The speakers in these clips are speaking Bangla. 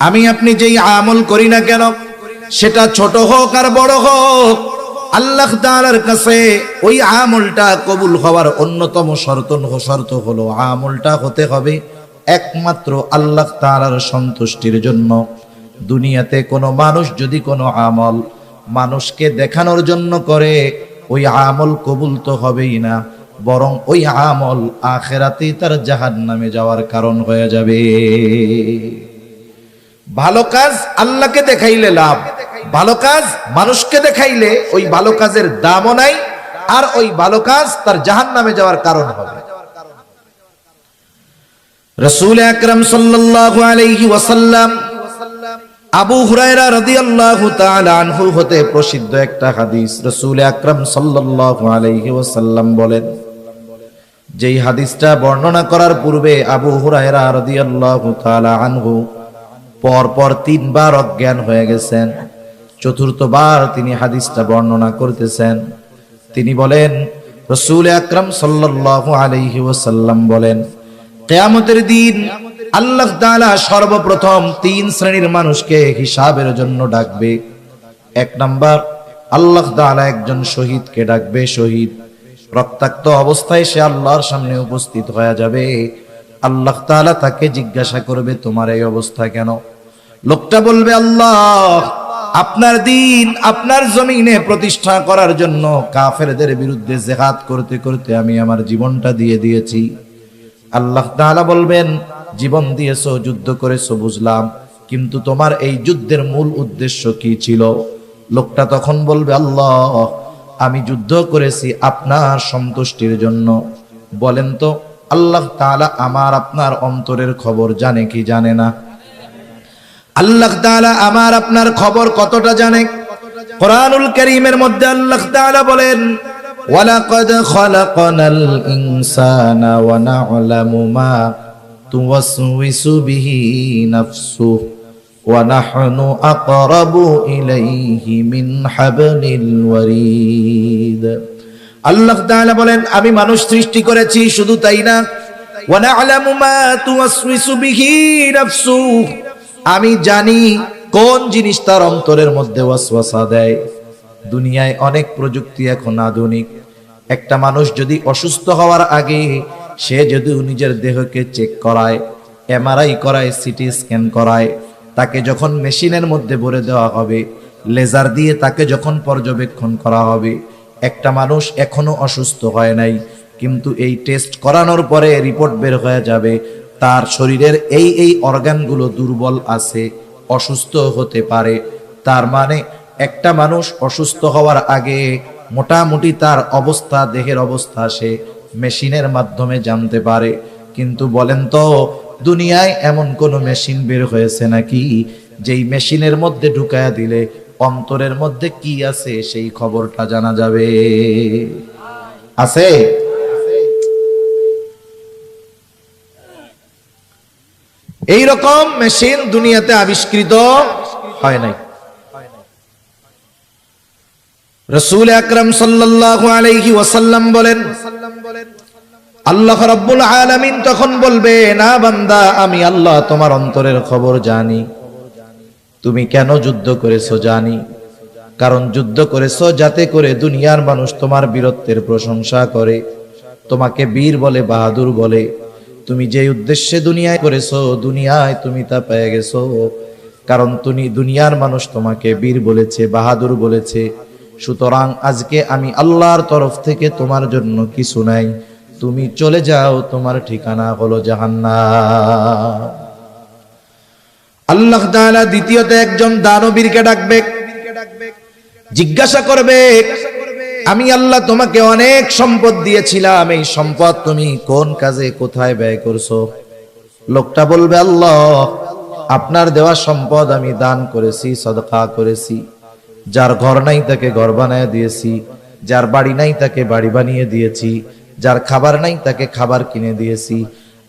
আমি আপনি যেই আমল করি না কেন, সেটা ছোট হোক আর বড় হোক, আল্লাহ তাআলার কাছে ওই আমলটা কবুল হওয়ার অন্যতম শর্ত হলো আমলটা হতে হবে একমাত্র আল্লাহ তাআলার সন্তুষ্টির জন্য। দুনিয়াতে কোনো মানুষ যদি কোনো আমল মানুষকে দেখানোর জন্য করে, ওই আমল কবুল তো হবেই না, বরং ওই আমল আখিরাতে তার জাহান্নামে যাওয়ার কারণ হয়ে যাবে। ভালো কাজ আল্লাহকে দেখাইলে লাভ, ভালো কাজ মানুষকে দেখাইলে ওই ভালো কাজের দামও নাই, আর ওই ভালো কাজ তার জাহান্নামে যাওয়ার কারণ হবে। রাসূল আকরাম সাল্লাল্লাহু আলাইহি ওয়াসাল্লাম আবু হুরায়রা রাদিয়াল্লাহু তাআলা আনহু হতে প্রসিদ্ধ একটা হাদিস, রাসূল আকরাম সাল্লাল্লাহু আলাইহি ওয়াসাল্লাম বলেন, যেই হাদিসটা বর্ণনা করার পূর্বে আবু হুরায়রা রাদিয়াল্লাহু তাআলা আনহু পরপর 3 বার অজ্ঞান হয়ে গেছেন, চতুর্থবার তিনি হাদিসটা বর্ণনা করতেছেন। তিনি বলেন, রাসূল আকরাম সাল্লাল্লাহু আলাইহি ওয়াসাল্লাম বলেন, কিয়ামতের দিন আল্লাহ তাআলা সর্বপ্রথম 3 শ্রেণীর মানুষকে হিসাবের জন্য ডাকবে। 1 নাম্বার, আল্লাহ তাআলা একজন শহীদকে ডাকবে। শহীদ রক্তাক্ত অবস্থায় সে আল্লাহর সামনে উপস্থিত হয়ে যাবে। আল্লাহ তাআলা তাকে জিজ্ঞাসা করবে, তোমার এই অবস্থা কেন? লোকটা বলবে, আল্লাহ, আপনার দ্বীন আপনার জমিনে প্রতিষ্ঠা করার জন্য কাফেরদের বিরুদ্ধে জিহাদ করতে করতে আমি আমার জীবনটা দিয়ে দিয়েছি। আল্লাহ তাআলা বলবেন, জীবন দিয়েছো, যুদ্ধ করেছো বুঝলাম, কিন্তু তোমার এই যুদ্ধের মূল উদ্দেশ্য কি ছিল? লোকটা তখন বলবে, আল্লাহ, আমি যুদ্ধ করেছি আপনার সন্তুষ্টির জন্য। বলেন তো, আল্লাহ তাআলা আমার আপনার অন্তরের খবর জানে কি জানে না? আল্লাহ তাআলা আমার আপনার খবর কতটা জানে? কোরআনুল কারীমের মধ্যে আল্লাহ তাআলা বলেন, ওয়ালাকাদ খালাকনাল ইনসানা ওয়া না'লামু মা তুওয়াসওয়িসু বিহি নাফসুহু ওয়া নাহনু আকরাবু ইলাইহি মিন হাবলিল ওয়ারিদ। আল্লাহ তাআলা বলেন, আমি মানুষ সৃষ্টি করেছি, শুধু তাই না, ওয়া না'লামু মা তুওয়াসওয়িসু বিহি নাফসুহু, আমি জানি কোন জিনিস তার অন্তরের মধ্যে ওয়াসওয়াসা দেয়। দুনিয়ায় অনেক প্রযুক্তি এখন আধুনিক। একটা মানুষ যদি অসুস্থ হওয়ার আগে সে যদি নিজের দেহকে চেক করায়, এমআরআই করায়, সিটি স্ক্যান করায়, তাকে যখন মেশিনের মধ্যে ভরে দেওয়া হবে, লেজার দিয়ে তাকে যখন পর্যবেক্ষণ করা হবে, একটা মানুষ এখনো অসুস্থ হয় নাই, কিন্তু এই টেস্ট করানোর পরে রিপোর্ট বের হয়ে যাবে তার শরীরের এই অর্গানগুলো দুর্বল আছে, অসুস্থ হতে পারে। তার মানে একটা মানুষ অসুস্থ হওয়ার আগে মোটামুটি তার অবস্থা, দেহের অবস্থা সে মেশিনের মাধ্যমে জানতে পারে। কিন্তু বলেন তো, দুনিয়ায় এমন কোন মেশিন বের হয়েছে নাকি যেই মেশিনের মধ্যে ঢুকায়া দিলে অন্তরের মধ্যে কি আছে সেই খবরটা জানা যাবে? আছে? এই রকম মেশিন দুনিয়াতে আবিষ্কৃত হয় নাই। রাসূল আকরাম সাল্লাল্লাহু আলাইহি ওয়াসাল্লাম বলেন, আল্লাহ রাব্বুল আলামিন তখন বলবে, না বান্দা, আমি আল্লাহ তোমার অন্তরের খবর জানি। তুমি কেন যুদ্ধ করেছো জানি, কারণ যুদ্ধ করেছো যাতে করে দুনিয়ার মানুষ তোমার বীরত্বের প্রশংসা করে, তোমাকে বীর বলে, বাহাদুর বলে। তুমি যে উদ্দেশ্যে দুনিয়ায় করেছো, দুনিয়ায় তুমি তা পেয়ে গেছো, কারণ তুমি দুনিয়ার মানুষ তোমাকে বীর বলেছে, বাহাদুর বলেছে। সুতরাং আজকে আমি আল্লাহর তরফ থেকে তোমার জন্য কিছু নাই, তুমি চলে যাও, তোমার ঠিকানা হলো জাহান্নাম। আল্লাহ তাআলা দ্বিতীয়তে একজন দানবীরকে ডাকবে, জিজ্ঞাসা করবে, আমি আল্লাহ তোমাকে অনেক সম্পদ দিয়েছিলাম, এই সম্পদ তুমি কোন কাজে কোথায় ব্যয় করছো? লোকটা বলবে, আল্লাহ, আপনার দেওয়া সম্পদ আমি দান করেছি, সদকা করেছি। যার ঘর নাই তাকে ঘর বানিয়ে দিয়েছি, যার বাড়ি নাই তাকে বাড়ি বানিয়ে দিয়েছি, যার খাবার নাই তাকে খাবার কিনে দিয়েছি।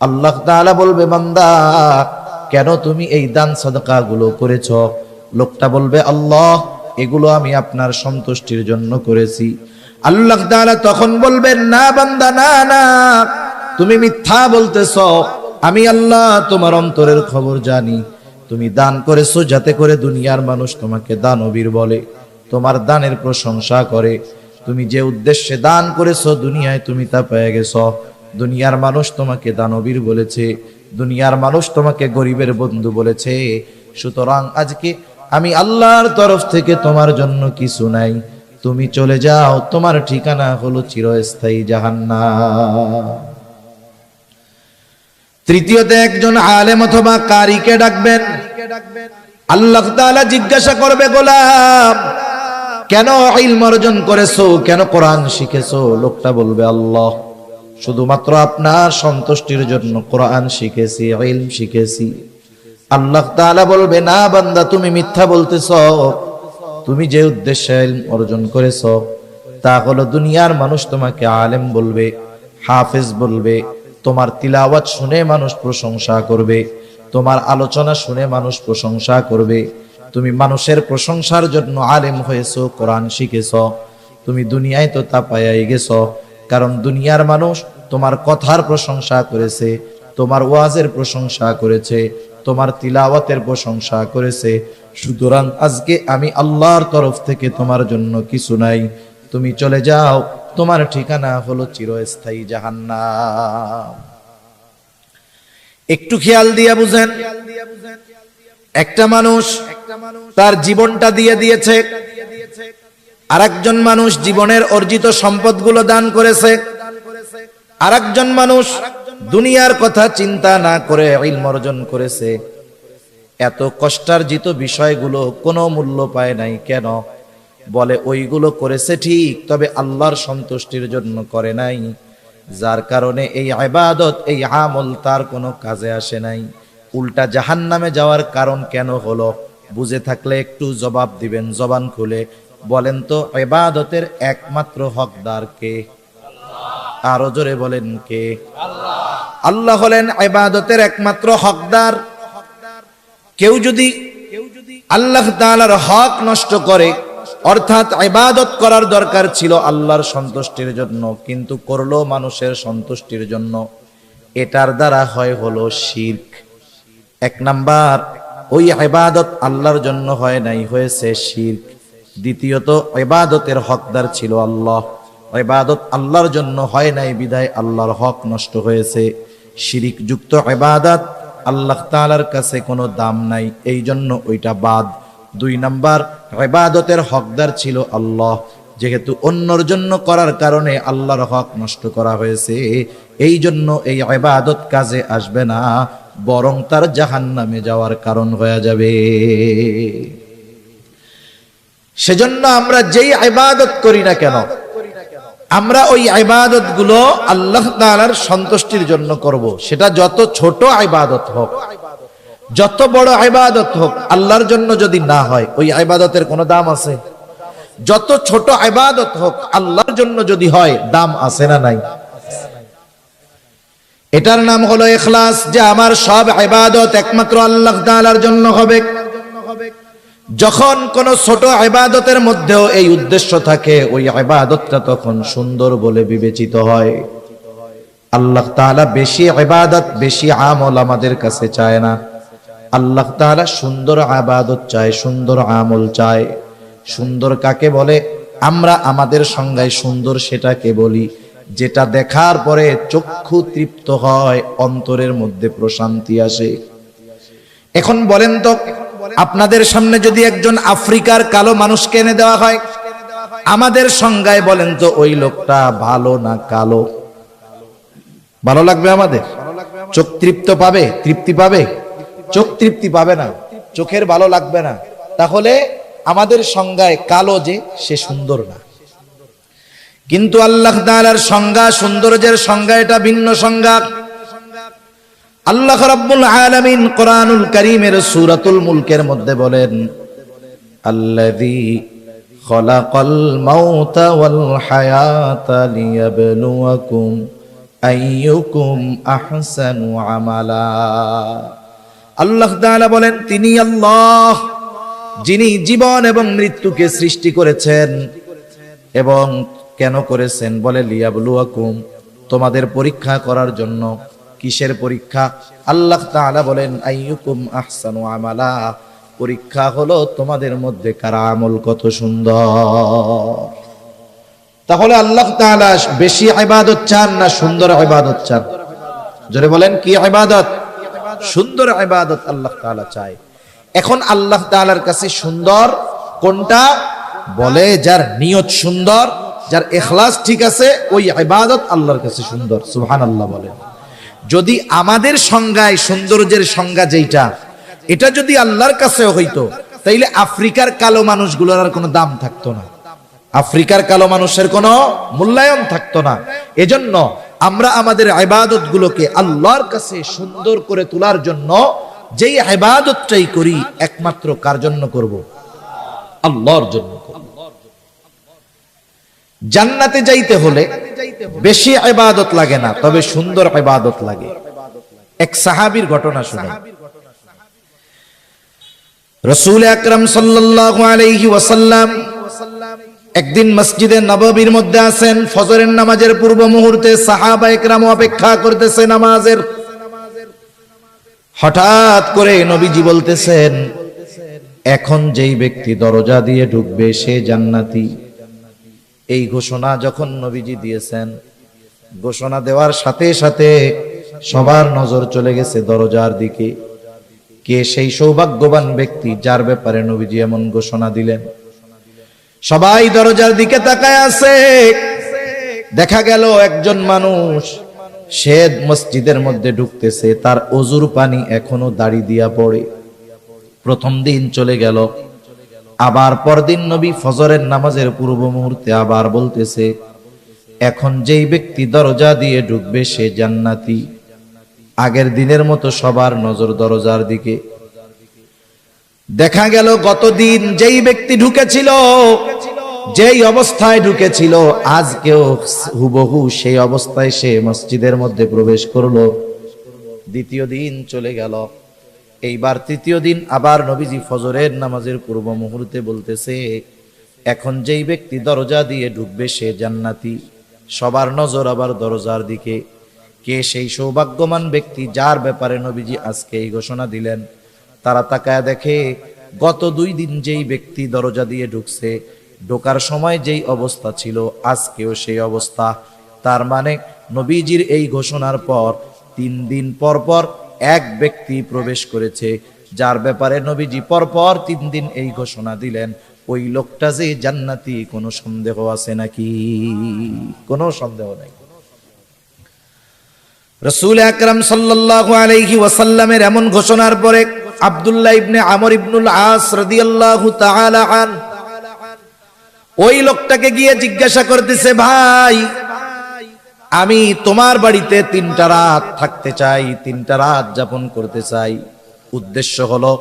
আল্লাহ তাআলা বলবে, বান্দা, কেন তুমি এই দান সদকা গুলো করেছ? লোকটা বলবে, আল্লাহ, এগুলো আমি আপনার সন্তুষ্টির জন্য করেছি। আল্লাহ তাআলা তখন বলবেন, না বান্দা, না না, তুমি মিথ্যা বলতেছ, আমি আল্লাহ তোমার অন্তরের খবর জানি। তুমি দান করেছো যাতে করে দুনিয়ার মানুষ তোমাকে দানবীর বলে, তোমার দানের প্রশংসা করে। তুমি যে উদ্দেশ্যে দান করেছো দুনিয়ায় তুমি তা পেয়ে গেছো। দুনিয়ার মানুষ তোমাকে দানবীর বলেছে, দুনিয়ার মানুষ তোমাকে গরিবের বন্ধু বলেছে। সুতরাং আজকে আমি আল্লাহর তরফ থেকে তোমার জন্য কিছু নাই, তুমি চলে যাও, তোমার ঠিকানা হলো চিরস্থায়ী জাহান্নাম। তৃতীয়তে একজন আলেম অথবা কারিকে ডাকবেন। আল্লাহ তাআলা জিজ্ঞাসা করবে, গোলাম কেন ইলম অর্জন করেছো, কেন কোরআন শিখেছো? লোকটা বলবে, আল্লাহ শুধুমাত্র আপনার সন্তুষ্টির জন্য কোরআন শিখেছি, ইলম শিখেছি। আল্লাহ তাআলা বলবে, না বান্দা, তুমি মিথ্যা বলতেছো। তুমি যে উদ্দেশ্যে ইলম অর্জন করেছো তা হলো দুনিয়ার মানুষ তোমাকে আলেম বলবে, হাফেজ বলবে, তোমার তিলাওয়াত শুনে মানুষ প্রশংসা করবে, তোমার আলোচনা শুনে মানুষ প্রশংসা করবে। তুমি মানুষের প্রশংসার জন্য আলেম হয়েছো, কোরআন শিখেছো। তুমি দুনিয়ায় তো তা পাইয়াই গেছো, কারণ দুনিয়ার মানুষ তোমার কথার প্রশংসা করেছে, তোমার ওয়াজের প্রশংসা করেছে, তোমার তিলাওয়াতের প্রশংসা করেছে। সুতরাং আজকে আমি আল্লাহর তরফ থেকে তোমার জন্য কিছু নাই, তুমি চলে যাও, তোমার ঠিকানা হলো চিরস্থায়ী জাহান্নাম। একটু খেয়াল দিয়ে বুঝেন, একটা মানুষ তার জীবনটা দিয়ে দিয়েছে, আরেকজন মানুষ জীবনের অর্জিত সম্পদগুলো দান করেছে, আরেকজন মানুষ দুনিয়ার কথা চিন্তা না করে ইলম অর্জন করেছে। এত কষ্টার্জিত বিষয়গুলো কোনো মূল্য পায় নাই। কেন? বলে ওইগুলো করেছে ঠিক, তবে আল্লাহর সন্তুষ্টির জন্য করে নাই, যার কারণে এই ইবাদত, এই আমল তার কোনো কাজে আসে নাই। উল্টা জাহান্নামে যাওয়ার কারণ কেন হলো? বুঝে থাকলে একটু জবাব দিবেন জবান খুলে। বলেন তো, ইবাদতের একমাত্র হকদার কে? আরো জোরে বলেন, কে? আল্লাহ হলেন ইবাদতের একমাত্র হকদার। কেউ যদি আল্লাহ তাআলার হক নষ্ট করে, অর্থাৎ ইবাদত করার দরকার ছিল আল্লাহর সন্তুষ্টির জন্য, কিন্তু করলো মানুষের সন্তুষ্টির জন্য, এটার দ্বারা হলো শিরক। এক নাম্বার, ওই ইবাদত আল্লাহর জন্য হয় নাই, হয়েছে শিরক। দ্বিতীয়ত, ইবাদতের হকদার ছিল আল্লাহ, ইবাদত আল্লাহর জন্য হয় নাই, বিধায় আল্লাহর হক নষ্ট হয়েছে। শিরক যুক্ত ইবাদত আল্লাহ তাআলার কাছে কোনো দাম নাই, এই জন্য ওইটা বাদ। দুই নাম্বার, ইবাদতের হকদার ছিল আল্লাহ, যেহেতু অন্যর জন্য করার কারণে আল্লাহর হক নষ্ট করা হয়েছে, এই জন্য এই ইবাদত কাজে আসবে না, বরং তার জাহান্নামে যাওয়ার কারণ হয়ে যাবে। সেজন্য আমরা যেই ইবাদত করি না কেন, আমরা ওই ইবাদত গুলো আল্লাহ তাআলার সন্তুষ্টির জন্য করব। সেটা যত ছোট ইবাদত হোক, যত বড় ইবাদত হোক, আল্লাহর জন্য যদি না হয় ওই ইবাদতের কোনো দাম আছে? যত ছোট ইবাদত হোক, আল্লাহর জন্য যদি হয়, দাম আছে না নাই? এটার নাম হলো ইখলাস, যে আমার সব ইবাদত একমাত্র আল্লাহ তাআলার জন্য হবে। যখন কোন ছোট ইবাদতের মধ্যেও এই উদ্দেশ্য থাকে, ওই ইবাদতটা তখন সুন্দর বলে বিবেচিত হয়। আল্লাহ তাআলা বেশি ইবাদত, বেশি আমল আমাদের কাছে চায় না। আল্লাহ তাআলা সুন্দর ইবাদত চায়, সুন্দর আমল চায়। সুন্দর কাকে বলে? আমরা আমাদের সংজ্ঞায় সুন্দর সেটাকে বলি যেটা দেখার পরে চক্ষু তৃপ্ত হয়, অন্তরের মধ্যে প্রশান্তি আসে। এখন বলেন তো, আপনাদের সামনে যদি একজন আফ্রিকার কালো মানুষকে এনে দেওয়া হয়, আমাদের সংজ্ঞায় বলেন তো ওই লোকটা ভালো না কালো? ভালো লাগবে আমাদের? চোখ তৃপ্ত পাবে? তৃপ্তি পাবে? চোখ তৃপ্তি পাবে না, চোখের ভালো লাগবে না। তাহলে আমাদের সংজ্ঞায় কালো যে, সে সুন্দর না। কিন্তু আল্লাহ তাআলার সংজ্ঞা, সৌন্দর্যের সংজ্ঞা এটা ভিন্ন সংজ্ঞা। আল্লাহ রাব্বুল আলামিন কোরআনুল কারীমের সূরাতুল মুলকের মধ্যে বলেন, আল্লাযী খালাকাল মাউতা ওয়াল হায়াতা লিয়াবলুয়াকুম আইয়ুকুম আহসানু আমালা। আল্লাহ তাআলা বলেন, তিনি আল্লাহ যিনি জীবন এবং মৃত্যুকে সৃষ্টি করেছেন। এবং কেন করেছেন? বলে লিয়াবলুয়াকুম, তোমাদের পরীক্ষা করার জন্য। কিসের পরীক্ষা? আল্লাহ তাআলা বলেন আইয়ুকুম আহসানু আমালা, পরীক্ষা হলো তোমাদের মধ্যে কার আমল কত সুন্দর। তাহলে আল্লাহ তাআলা বেশি ইবাদত চান না সুন্দর ইবাদত চান? জোরে বলেন, কি ইবাদত? সুন্দর ইবাদত আল্লাহ তাআলা চায়। এখন আল্লাহ তাআলার কাছে সুন্দর কোনটা? বলে যার নিয়ত সুন্দর, যার ইখলাস ঠিক আছে, ওই ইবাদত আল্লাহর কাছে সুন্দর। সুবহানাল্লাহ বলেন। যদি আমাদের সংজ্ঞায় সৌন্দর্যের সংজ্ঞা যেটা, এটা যদি আল্লাহর কাছে হইতো, তাইলে আফ্রিকার কালো মানুষগুলোর আর কোনো দাম থাকতো না, আফ্রিকার কালো মানুষের কোনো মূল্যায়ন থাকতো না। এজন্য আমরা আমাদের ইবাদতগুলোকে আল্লাহর কাছে সুন্দর করে তোলার জন্য যেই ইবাদতটাই করি একমাত্র কার জন্য করব? আল্লাহর জন্য করব। জান্নাতে যাইতে হলে বেশি ইবাদত লাগে না, তবে সুন্দর ইবাদত লাগে। এক সাহাবীর ঘটনা শুনুন। রাসূল আকরাম সাল্লাল্লাহু আলাইহি ওয়াসাল্লাম একদিন মসজিদে নববীর মধ্যে আছেন, ফজরের নামাজের পূর্ব মুহূর্তে সাহাবায়ে কেরাম অপেক্ষা করতেছে নামাজের। হঠাৎ করে নবীজি বলতেছেন, এখন যেই ব্যক্তি দরজা দিয়ে ঢুকবে সে জান্নাতি। এই ঘোষণা যখন নবীজি দিয়েছেন, ঘোষণা দেওয়ার সাথে সাথে সবার নজর চলে গেছে দরজার দিকে। কে সেই সৌভাগ্যবান ব্যক্তি যার ব্যাপারে নবীজি এমন ঘোষণা দিলেন? সবাই দরজার দিকে তাকায় আছে। দেখা গেল একজন মানুষ, সে মসজিদের মধ্যে ঢুকতেছে, তার ওযুর পানি এখনো দাড়ি দিয়া পড়ে। প্রথম দিন চলে গেল, আবার পরদিন নবী ফজরের নামাজের পূর্ব মুহূর্তে আবার বলতেছে, এখন যেই ব্যক্তি দরজা দিয়ে ঢুকবে সে জান্নাতি। আগের দিনের মতো সবার নজর দরজার দিকে। দেখা গেল গতদিন যেই ব্যক্তি ঢুকেছিল, যেই অবস্থায় ঢুকেছিল, আজকেও হুবহু সেই অবস্থায় সে মসজিদের মধ্যে প্রবেশ করলো। দ্বিতীয় দিন চলে গেল, এইবার তৃতীয় দিন আবার নবীজি ফজরের নামাজের পূর্ব মুহূর্তে বলতেছে, এখন যেই ব্যক্তি দরজা দিয়ে ঢুকবে সে জান্নাতি। সবার নজর আবার দরজার দিকে। কে সেই সৌভাগ্যবান ব্যক্তি যার ব্যাপারে নবীজি আজকে এই ঘোষণা দিলেন? তারা তাকায় দেখে, গত 2 দিন যেই ব্যক্তি দরজা দিয়ে ঢুকছে, ঢোকার সময় যেই অবস্থা ছিল আজকেও সেই অবস্থা। তার মানে নবীজির এই ঘোষণার পর 3 দিন পর পর এক ব্যক্তি প্রবেশ করেছে, যার ব্যাপারে নবীজি পরপর 3 দিন এই ঘোষণা দিলেন। ওই লোকটা যে জান্নাতি, কোনো সন্দেহ আছে নাকি? কোনো সন্দেহ নাই। রাসূল আকরাম সাল্লাল্লাহু আলাইহি ওয়াসাল্লামের এমন ঘোষণার পরে আব্দুল্লাহ ইবনে আমর ইবনুল আস রাদিয়াল্লাহু তাআলা আন ওই লোকটাকে গিয়ে জিজ্ঞাসা করতেছে, ভাই আমি তোমার বাড়িতে 3টা রাত থাকতে চাই, 3টা রাত যাপন করতে চাই। উদ্দেশ্য হলো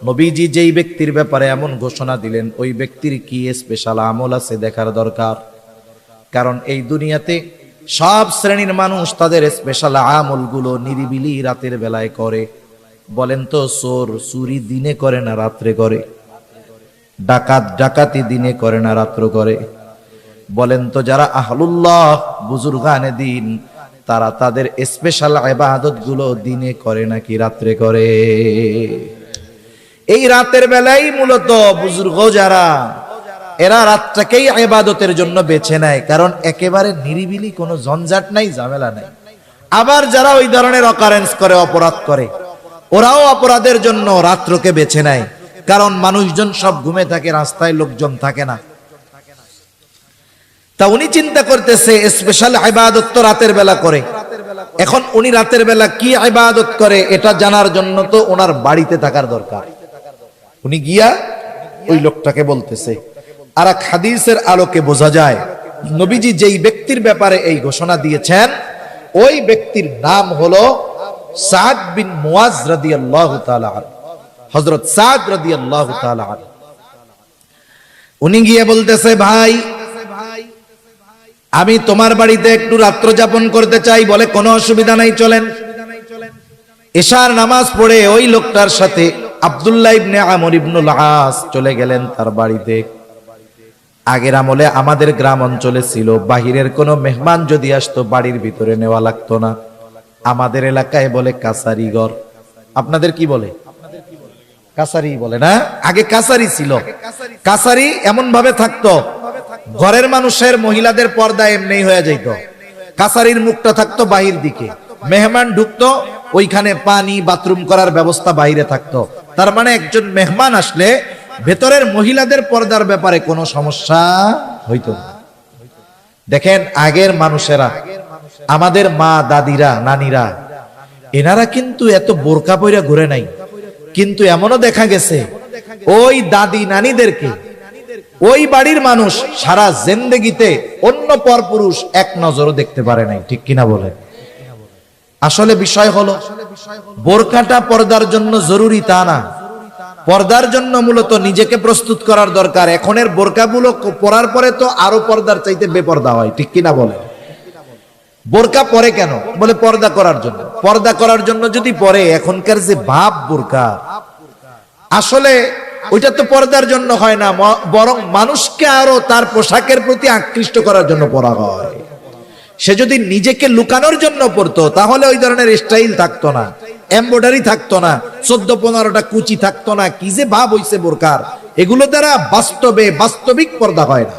নবীজি যেই ব্যক্তির ব্যাপারে এমন ঘোষণা দিলেন, ওই ব্যক্তির কি স্পেশাল আমল আছে দেখার দরকার। কারণ এই দুনিয়াতে সব শ্রেণীর মানুষ তাদের স্পেশাল আমলগুলো নিরিবিলি রাতের বেলায় করে। বলেন তো, চোর চুরি দিনে করে না রাত্রে করে? ডাকাত ডাকাতি দিনে করে না রাত্র করে? বলেন তো, যারা আহলুল্লাহ বুজুর্গানে দিন, তারা তাদের স্পেশাল ইবাদত গুলো দিনে করে নাকি রাত্রে করে? এই রাতের বেলায় মূলত বুজুর্গ যারা, এরা রাতটাকেই ইবাদতের জন্য বেছে নেয়, কারণ একেবারে নিরিবিলি, কোনো ঝঞ্ঝাট নাই, ঝামেলা নাই। আবার যারা ওই ধরনের অকারেন্স করে, অপরাধ করে, ওরাও অপরাধের জন্য রাত্রকে বেছে নেয়, কারণ মানুষজন সব ঘুমে থাকে, রাস্তায় লোকজন থাকে না। তা উনি চিন্তা করতেছে স্পেশাল ইবাদত তো রাতের বেলা করে। এখন উনি রাতের বেলা কি ইবাদত করে এটা জানার জন্য তো ওনার বাড়িতে থাকার দরকার। উনি গিয়া ওই লোকটাকে বলতেছে। আর এক হাদিসের আলোকে বোঝা যায় নবীজি যেই ব্যক্তির ব্যাপারে এই ঘোষণা দিয়েছেন, ওই ব্যক্তির নাম হলো সাদ বিন মুআজ রাদিয়াল্লাহু তাআলা আনহু, হযরত সাদ রাদিয়াল্লাহু তাআলা আনহু। উনি গিয়ে বলতেছে, ভাই আমি তোমার বাড়িতে একটু রাত্র যাপন করতে চাই। বলে, কোনো অসুবিধা নাই, চলেন। এশার নামাজ পড়ে ওই লোকটার সাথে আব্দুল্লাহ ইবনে আমর ইবনুল আস চলে গেলেন তার বাড়িতে। আগের আমলে আমাদের গ্রাম অঞ্চলে ছিল, বাহিরের কোনো মেহমান যদি আসতো বাড়ির ভিতরে নেওয়া লাগতো না, আমাদের এলাকায় বলে কাছারি ঘর। আপনাদের কি বলে? কাছারি বলে না? আগে কাছারি ছিল। কাছারি এমন ভাবে থাকতো, ঘরের মানুষের মহিলাদের পর্দা এমনি হয়ে যাইত। কাছারির মুখটা থাকতো বাহির দিকে, মেহমান ঢুকতো, ওইখানে পানি বাথরুম করার ব্যবস্থা বাইরে থাকতো। তার মানে একজন মেহমান আসলে ভেতরের মহিলাদের পর্দার ব্যাপারে কোনো সমস্যা হইতো না। দেখেন আগের মানুষেরা, আমাদের মা দাদিরা নানিরা, এনারা কিন্তু এত বোরকা পইরা ঘুরে নাই। কিন্তু এমনও দেখা গেছে ওই দাদি নানিদেরকে ওই বাড়ির মানুষ সারা জিন্দেগিতে অন্য পরপুরুষ এক নজরও দেখতে পারে নাই। ঠিক কিনা বলেন? আসলে বিষয় হলো বোরকাটা পর্দার জন্য জরুরি তা না, পর্দার জন্য মূলত নিজেকে প্রস্তুত করার দরকার। এখনের বোরকাগুলো পরার পরে তো আরো পর্দার চাইতে বেপর্দা হয়। ঠিক কিনা বলেন? বোরকা পরে কেন? বলে পর্দা করার জন্য। পর্দা করার জন্য যদি পরে, এখনকার যে ভাব বোরকা, আসলে ওইটা তো পর্দার জন্য হয় না, বরং মানুষকে আরো তার পোশাকের প্রতি আকৃষ্ট করার জন্য পরা হয়। সে যদি নিজেকে লুকানোর জন্য পরতো তাহলে ওই ধরনের স্টাইল থাকতো না, এমব্রয়ডারি থাকতো না, 14-15টা কুচি থাকতো না। কি যে ভাব হইছে বোরকার, এগুলো দ্বারা বাস্তবিক পর্দা হয় না।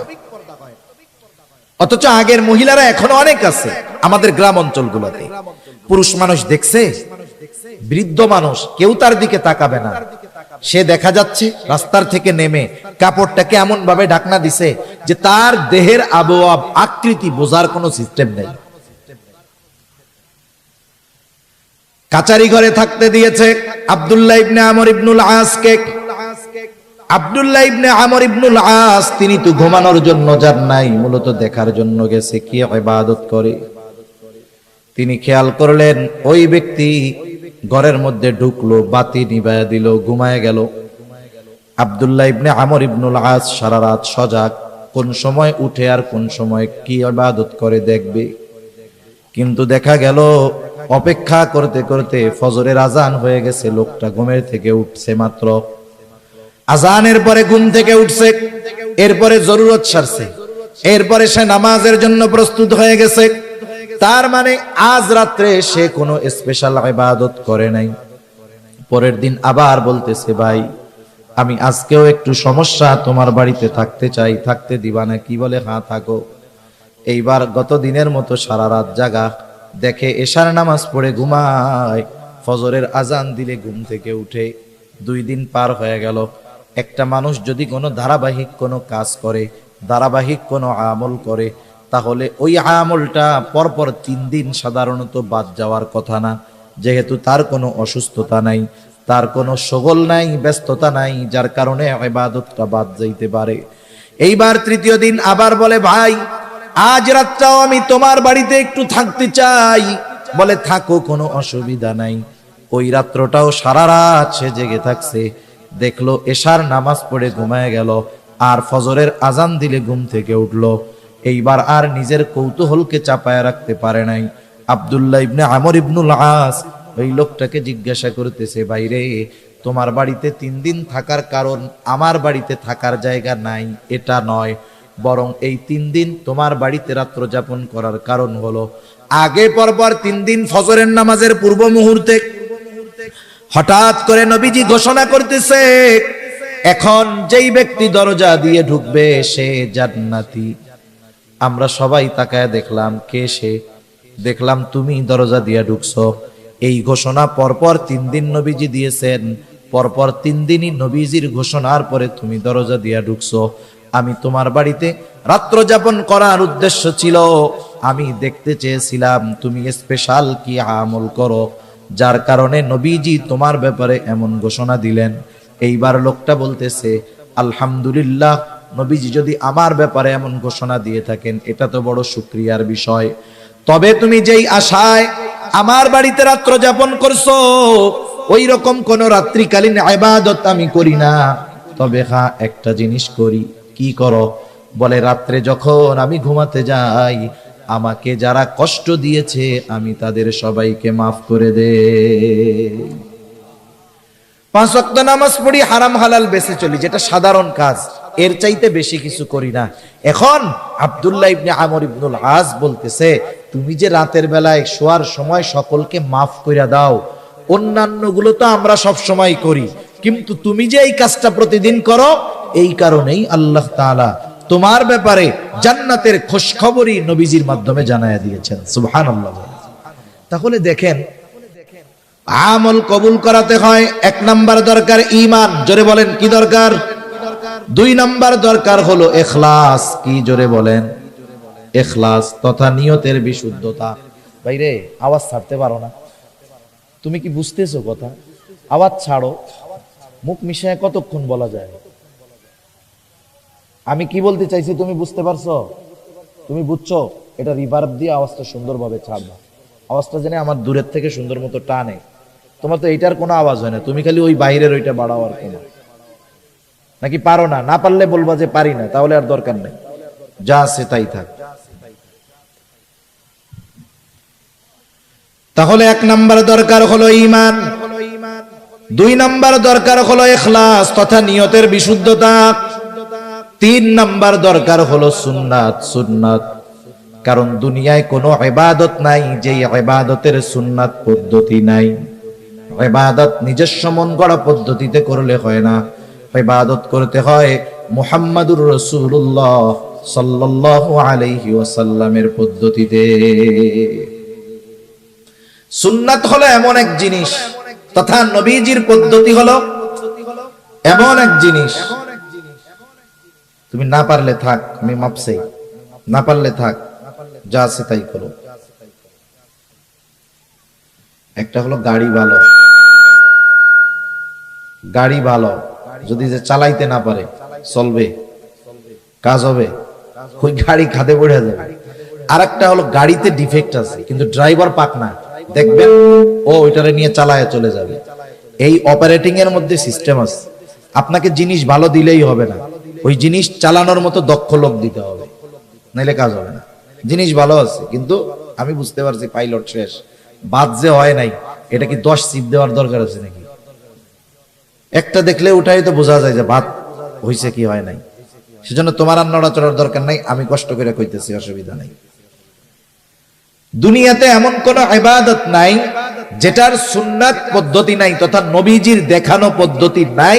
অথচ আগের মহিলারা এখনো অনেক আছে আমাদের গ্রাম অঞ্চলগুলোতে। পুরুষ মানুষ দেখছে, বৃদ্ধ মানুষ, কেউ তার দিকে তাকাবে না। সে দেখা যাচ্ছে রাস্তার থেকে নেমে কাপড়টাকে এমন ভাবে ঢাকনা দিছে যে তার দেহের আবহাওয়া আকৃতি বোঝার কোনো সিস্টেম নেই। কাচারি ঘরে থাকতে দিয়েছে আব্দুল্লাহ ইবনে আমর ইবনুল আসকে। আব্দুল্লাহ ইবনে আমর ইবনুল আস তিনি তো ঘুমানোর জন্য যান নাই, মূলত দেখার জন্য গেছে কি ইবাদত করে। তিনি খেয়াল করলেন ওই ব্যক্তি ঘরের মধ্যে ঢুকলো, বাতি নিভায়া দিল, ঘুমায় গেল। আব্দুল্লাহ ইবনে আমর ইবনুল আস সারা রাত সজাগ, কোন সময় উঠে আর কোন সময় কি ইবাদত করে দেখবে। কিন্তু দেখা গেল অপেক্ষা করতে করতে ফজরের আজান হয়ে গেছে, লোকটা ঘুমের থেকে উঠছে মাত্র। আজানের পরে ঘুম থেকে উঠছে, এরপরে জরুরত সারছে, এরপরে সে নামাজের জন্য প্রস্তুত হয়ে গেছে। তার মানে আজ রাত্রে সে কোনো স্পেশাল ইবাদত করে নাই। পরের দিন আবার বলতেছে, ভাই আমি আজকেও একটু সমস্যা, তোমার বাড়িতে থাকতে চাই, থাকতে দিবা না? কি বলে, হ্যাঁ থাকো। এইবার গত দিনের মতো সারা রাত জাগা, দেখে এশার নামাজ পড়ে ঘুমায়, ফজরের আজান দিলে ঘুম থেকে উঠে। 2 দিন পার হয়ে গেল। একটা মানুষ যদি কোনো ধারাবাহিক কোনো কাজ করে, ধারাবাহিক কোনো আমল করে, তাহলে ওই আমলটা পরপর 3 দিন সাধারণত বাদ যাওয়ার কথা না, যেহেতু তার কোনো অসুস্থতা নাই, তার কোনো শগল নাই, ব্যস্ততা নাই, যার কারণে ইবাদতটা বাদ যাইতে পারে। এইবার 3য় দিন আবার বলে, ভাই আজ রাতটাও আমি তোমার বাড়িতে একটু থাকতে চাই। বলে থাকো, কোনো অসুবিধা নাই। ওই রাত্রটাও সারা রাত সে জেগে থাকছে। দেখলো এশার নামাজ পড়ে ঘুমায় গেল, আর ফজরের আজান দিলে ঘুম থেকে উঠলো। এইবার আর নিজের কৌতূহলকে চাপায় রাখতে পারে নাই। আব্দুল্লাহ ইবনে আমর ইবনুল আস ওই লোকটাকে জিজ্ঞাসা করতেছে, বাইরে তোমার বাড়িতে 3 দিন থাকার কারণ আমার বাড়িতে থাকার জায়গা নাই এটা নয়, বরং এই 3 দিন তোমার বাড়িতে রাত্র যাপন করার কারণ হলো আগে পরপর 3 দিন ফজরের নামাজের পূর্ব মুহূর্তে হঠাৎ করে নবীজি ঘোষণা করতেছে, এখন যেই ব্যক্তি দরজা দিয়ে ঢুকবে সে জান্নাতি। আমরা সবাই তাকায় দেখলাম, কে সে? দেখলাম তুমি দরজা দিয়ে ঢুকছো। এই ঘোষণা পরপর 3 দিন নবীজি দিয়েছেন, পরপর 3 দিনই নবীজির ঘোষণার পরে তুমি দরজা দিয়ে ঢুকছো। আমি তোমার বাড়িতে রাত্র যাপন করার উদ্দেশ্য ছিল, আমি দেখতে চেয়েছিলাম তুমি স্পেশাল কি আমল করো, যার কারণে নবীজি তোমার ব্যাপারে এমন ঘোষণা দিলেন। এইবার লোকটা বলতেছে, আলহামদুলিল্লাহ, নবীজি যদি আমার ব্যাপারে এমন ঘোষণা দিয়ে থাকেন এটা তো বড় শুকরিয়ার বিষয়। তবে তুমি যেই আশায় আমার বাড়িতে রাত্র যাপন করছো, ওই রকম কোন রাত্রিকালীন ইবাদত আমি করি না। তবে হ্যাঁ, একটা জিনিস করি। কি করো? বলে রাত্রে যখন আমি ঘুমাতে যাই, আমাকে যারা কষ্ট দিয়েছে আমি তাদের সবাইকে মাফ করে দে। 5 ওয়াক্ত নামাজ পড়ি, হারাম হালাল বেঁচে চলি, যেটা সাধারণ কাজ। এর চাইতে বেশি কিছু করি না। এখন আব্দুল্লাহ ইবনে আমর ইবনুল আস বলতেছে, তুমি যে রাতের বেলায় শোয়ার সময় সকলকে মাফ কইরা দাও, অন্যান্য গুলো তো আমরা সব সময় করি, কিন্তু তুমি যে এই কাজটা প্রতিদিন করো, এই কারণেই আল্লাহ তাআলা তোমার ব্যাপারে জান্নাতের খোঁজখবরই নবীজির মাধ্যমে জানায়া দিয়েছেন। সুবহানাল্লাহ। তাহলে দেখেন, আমল কবুল করাতে হয়, 1 নাম্বার দরকার ঈমান। জোরে বলেন কি দরকার? 2 নাম্বার দরকার হলো ইখলাস। কি জোরে বলেন? ইখলাস তথা নিয়তের বিশুদ্ধতা। ভাইরে আওয়াজ ছাড়তে পারো না? তুমি কি বুঝতেছো কথা? আওয়াজ ছাড়ো, মুখ মিশায় কতক্ষণ বলা যায়? আমি কি বলতে চাইছি তুমি বুঝতে পারছো? তুমি বুঝছো? এটা রিভার্ব দিয়ে আওয়াজটা সুন্দরভাবে ছাড়বা। আওয়াজটা জেনে আমার দূরের থেকে সুন্দর মতো টানে। তোমার তো এইটার কোনো আওয়াজ হয় না, তুমি খালি ওই বাইরের ওইটা বাড়াও আর কোনো। নাকি পারো না? না পারলে বলবা যে পারি না, তাহলে আর দরকার নেই, যা আছে তাই থাক। তাহলে 1 নাম্বার দরকার হলো ঈমান, 2 নাম্বার দরকার হলো ইখলাস তথা নিয়তের বিশুদ্ধতা, 3 নাম্বার দরকার হলো সুন্নাত। সুন্নাত, কারণ দুনিয়ায় কোনো ইবাদত নাই যে ইবাদতের সুন্নাত পদ্ধতি নাই। ইবাদত নিজস্ব মন গড়া পদ্ধতিতে করলে হয় না, ইবাদত করতে হয় মুহাম্মাদুর রাসূলুল্লাহ সাল্লাল্লাহু আলাইহি ওয়াসাল্লামের পদ্ধতিতে। সুন্নাত হলো এমন এক জিনিস, তথা নবীজির পদ্ধতি হলো এমন এক জিনিস, তুমি না পারলে থাক, আমি মাপ চাই, না পারলে থাক, যা আছে তাই করো। একটা হলো গাড়ি ভালো, গাড়ি ভালো যদি যে চালাইতে না পারে, চলবে, কাজ হবে, ওই গাড়ি খাদে পড়ে যাবে। আর একটা হলো গাড়িতে ডিফেক্ট আছে কিন্তু ড্রাইভার পাক না, দেখবেন ও ওইটারে নিয়ে চালায় চলে যাবে। এই অপারেটিং এর মধ্যে সিস্টেম আছে। আপনাকে জিনিস ভালো দিলেই হবে না, ওই জিনিস চালানোর মতো দক্ষ লোক দিতে হবে, নাইলে কাজ হবে না। জিনিস ভালো আছে কিন্তু আমি বুঝতে পারছি পাইলট শেষ, বাদ যে হয় নাই, এটা কি 10 সিট দেওয়ার দরকার আছে নাকি? একটা দেখলে ওটাই তো বোঝা যায় যে বাদ হইছে কি হয় নাই। সেজন্য তোমার আর নড়াচড়ার দরকার নাই, আমি কষ্ট করে কইতেছি, অসুবিধা নাই। দুনিয়াতে এমন কোন ইবাদত নাই যেটার সুন্নাত পদ্ধতি নাই, তথা নবীজির দেখানো পদ্ধতি নাই,